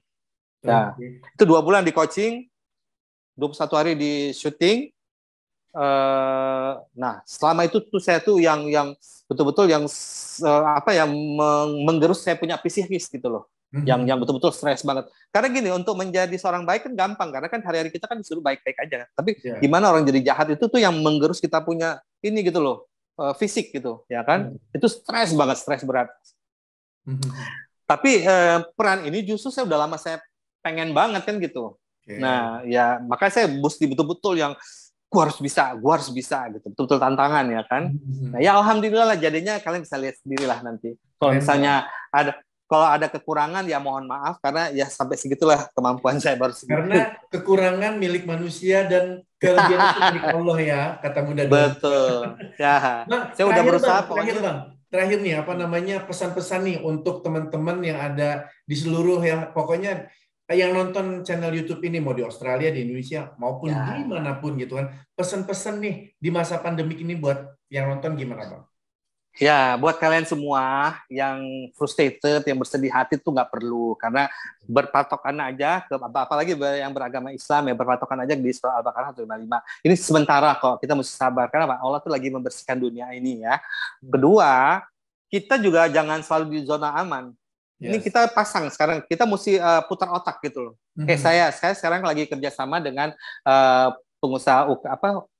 S2: Nah, itu 2 bulan di coaching, 21 hari di syuting. Nah, selama itu tuh saya tuh yang betul-betul yang menggerus saya punya psikis gitu loh. Yang betul-betul stres banget. Karena gini, untuk menjadi seorang baik kan gampang, karena kan hari-hari kita kan disuruh baik-baik aja. Tapi gimana orang jadi jahat itu tuh yang menggerus kita punya ini gitu loh. Fisik gitu, ya kan? Itu stres banget, stres berat. Tapi peran ini justru saya udah lama saya pengen banget kan gitu. Nah, ya makanya saya mesti betul-betul yang gua harus bisa gitu. Betul-betul tantangan ya kan. Nah, ya alhamdulillah lah jadinya kalian bisa lihat sendirilah nanti. Kalau misalnya kalau ada kekurangan ya mohon maaf karena ya sampai segitulah kemampuan saya baru segitu.
S1: Karena kekurangan milik manusia dan kelebihan itu milik Allah ya, kata Bunda.
S2: Betul. Ya.
S1: Bang,
S2: saya udah berusaha
S1: terakhir, Bang. terakhir nih apa namanya pesan-pesan nih untuk teman-teman yang ada di seluruh yang pokoknya yang nonton channel YouTube ini mau di Australia, di Indonesia maupun
S2: Ya.
S1: dimanapun gitu kan. Pesan-pesan nih di masa pandemik ini buat yang nonton gimana Bang?
S2: Ya, buat kalian semua yang frustrated, yang bersedih hati tuh nggak perlu, karena berpatokan aja ke apalagi yang beragama Islam ya, berpatokan aja di surah Al-Baqarah 155. Ini sementara kok, kita mesti sabar karena apa? Allah tuh lagi membersihkan dunia ini ya. Kedua, kita juga jangan selalu di zona aman. Ini
S1: Yes.
S2: kita pasang sekarang, kita mesti putar otak gitu loh. Kayak saya sekarang lagi kerjasama dengan pengusaha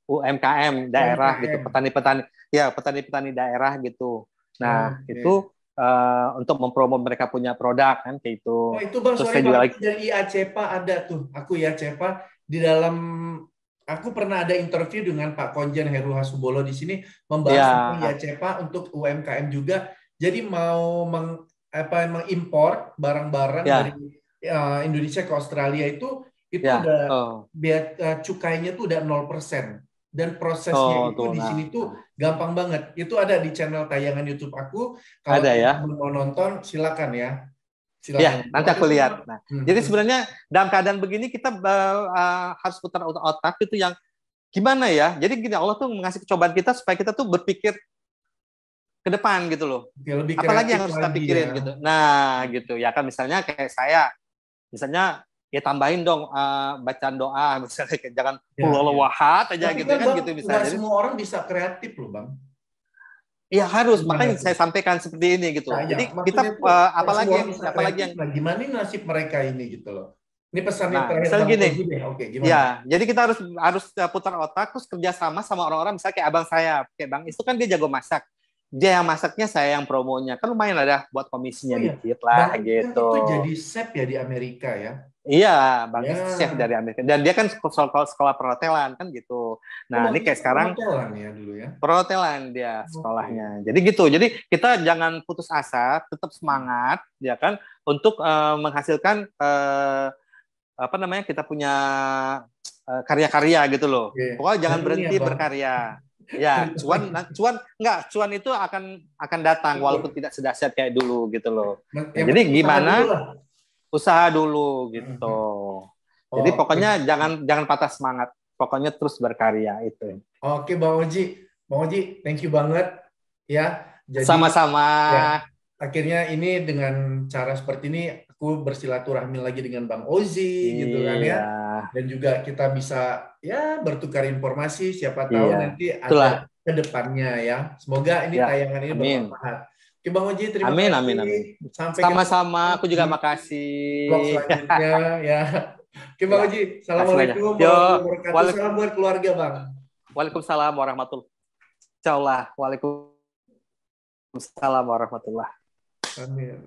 S2: UMKM daerah gitu,
S1: UMKM.
S2: petani-petani ya, petani-petani daerah gitu. Nah,
S1: Oke.
S2: itu untuk mempromot mereka punya produk kan kayak itu.
S1: Oh itu Bang,
S2: Terus
S1: sorry
S2: saya
S1: Bang,
S2: juga
S1: itu
S2: lagi
S1: dari IA Cepa ada tuh. Aku ya Cepa di dalam, aku pernah ada interview dengan Pak Konjen Heru Hasubolo di sini membahas tentang IA
S2: ya
S1: Cepa untuk UMKM juga. Jadi mau mengimpor barang-barang dari
S2: ya
S1: Indonesia ke Australia itu
S2: ya
S1: udah biaya cukainya tuh udah 0%. Dan prosesnya itu
S2: tuh
S1: di
S2: nah
S1: sini tuh gampang banget. Itu ada di channel tayangan YouTube aku. Kalau
S2: ada ya.
S1: teman-teman mau nonton silakan ya.
S2: Ya,
S1: Silakan.
S2: nanti
S1: Oke,
S2: aku
S1: terus
S2: lihat.
S1: Bang.
S2: Nah, jadi sebenarnya dalam keadaan begini kita harus putar otak itu yang gimana ya? Jadi gini, Allah tuh mengasih cobaan kita supaya kita tuh berpikir ke depan gitu loh.
S1: Oke, lebih
S2: Apalagi
S1: kreatif
S2: yang harus kita
S1: lagi ya.
S2: pikirin gitu. Nah, gitu ya kan misalnya kayak saya, misalnya ya tambahin dong bacaan doa misalnya kayak jangan
S1: Ya, ya.
S2: wahat aja
S1: Tapi
S2: gitu
S1: kan
S2: kan
S1: Bang,
S2: gitu bisa.
S1: nggak
S2: Jadi
S1: semua orang bisa kreatif loh Bang.
S2: ya harus
S1: Gimana
S2: makanya
S1: tuh?
S2: saya sampaikan seperti ini
S1: Nah,
S2: gitu.
S1: ya,
S2: Jadi
S1: maksudnya
S2: kita
S1: tuh nggak semua orang bisa
S2: apalagi
S1: kreatif.
S2: yang
S1: Nah, gimana nih nasib mereka ini gitu loh. Ini pesannya
S2: nah
S1: terakhir
S2: misalnya
S1: Bang
S2: gini.
S1: Oji deh. Oke, gimana?
S2: Ya, jadi kita harus putar otak terus kerja sama orang-orang misalnya kayak abang saya, kayak Bang itu kan dia jago masak. Dia yang masaknya, saya yang promonya. Kan lumayan ada buat komisinya
S1: Oh ya,
S2: dikit
S1: Bang
S2: lah
S1: Oji kan
S2: gitu.
S1: itu jadi chef ya di Amerika ya.
S2: Iya, Bang Is chef
S1: Ya.
S2: dari Amerika. Dan dia kan sekolah perhotelan kan gitu.
S1: Oh,
S2: Nah,
S1: Bang
S2: ini
S1: Oji
S2: kayak
S1: kan
S2: sekarang
S1: perhotelan ya dulu ya.
S2: perhotelan dia
S1: Oke.
S2: sekolahnya. Jadi gitu. Jadi kita jangan putus asa, tetap semangat ya kan untuk menghasilkan apa namanya? Kita punya karya-karya gitu loh.
S1: Oke.
S2: Pokoknya
S1: Dan
S2: jangan
S1: ini ya
S2: berhenti
S1: Bang.
S2: berkarya. Ya,
S1: Terima
S2: cuan itu akan datang walaupun
S1: kasih.
S2: tidak sedahsyat kayak dulu gitu loh. Nah,
S1: Yang
S2: jadi
S1: penting usaha dulu
S2: gimana
S1: lah.
S2: usaha dulu gitu.
S1: Mhm.
S2: Jadi
S1: Oke.
S2: pokoknya jangan patah semangat. Pokoknya terus berkarya itu.
S1: Oke, Bang Oji, thank you banget ya. Jadi
S2: Sama-sama.
S1: ya, akhirnya ini dengan cara seperti ini aku bersilaturahmi lagi dengan Bang Ozi gitu kan
S2: Iya,
S1: ya. Dan juga kita bisa ya bertukar informasi, siapa tahu
S2: iya.
S1: nanti
S2: Itulah.
S1: ada ke depannya ya. Semoga ini
S2: Ya,
S1: tayangan ini
S2: amin.
S1: bermanfaat. Oke, Bang Oji, terima
S2: Amin, amin,
S1: kasih.
S2: amin.
S1: Sampai ketemu
S2: Sama-sama, aku juga
S1: di vlog
S2: makasih.
S1: selanjutnya ya. Oke, Bang
S2: Ya,
S1: Oji,
S2: kasih banyak.
S1: Assalamualaikum
S2: Yo,
S1: warahmatullahi wabarakatuh.
S2: waalaikum-
S1: Salam buat keluarga, Bang.
S2: Waalaikumsalam warahmatullahi wabarakatuh. Waalaikumsalam warahmatullahi.
S1: Amin.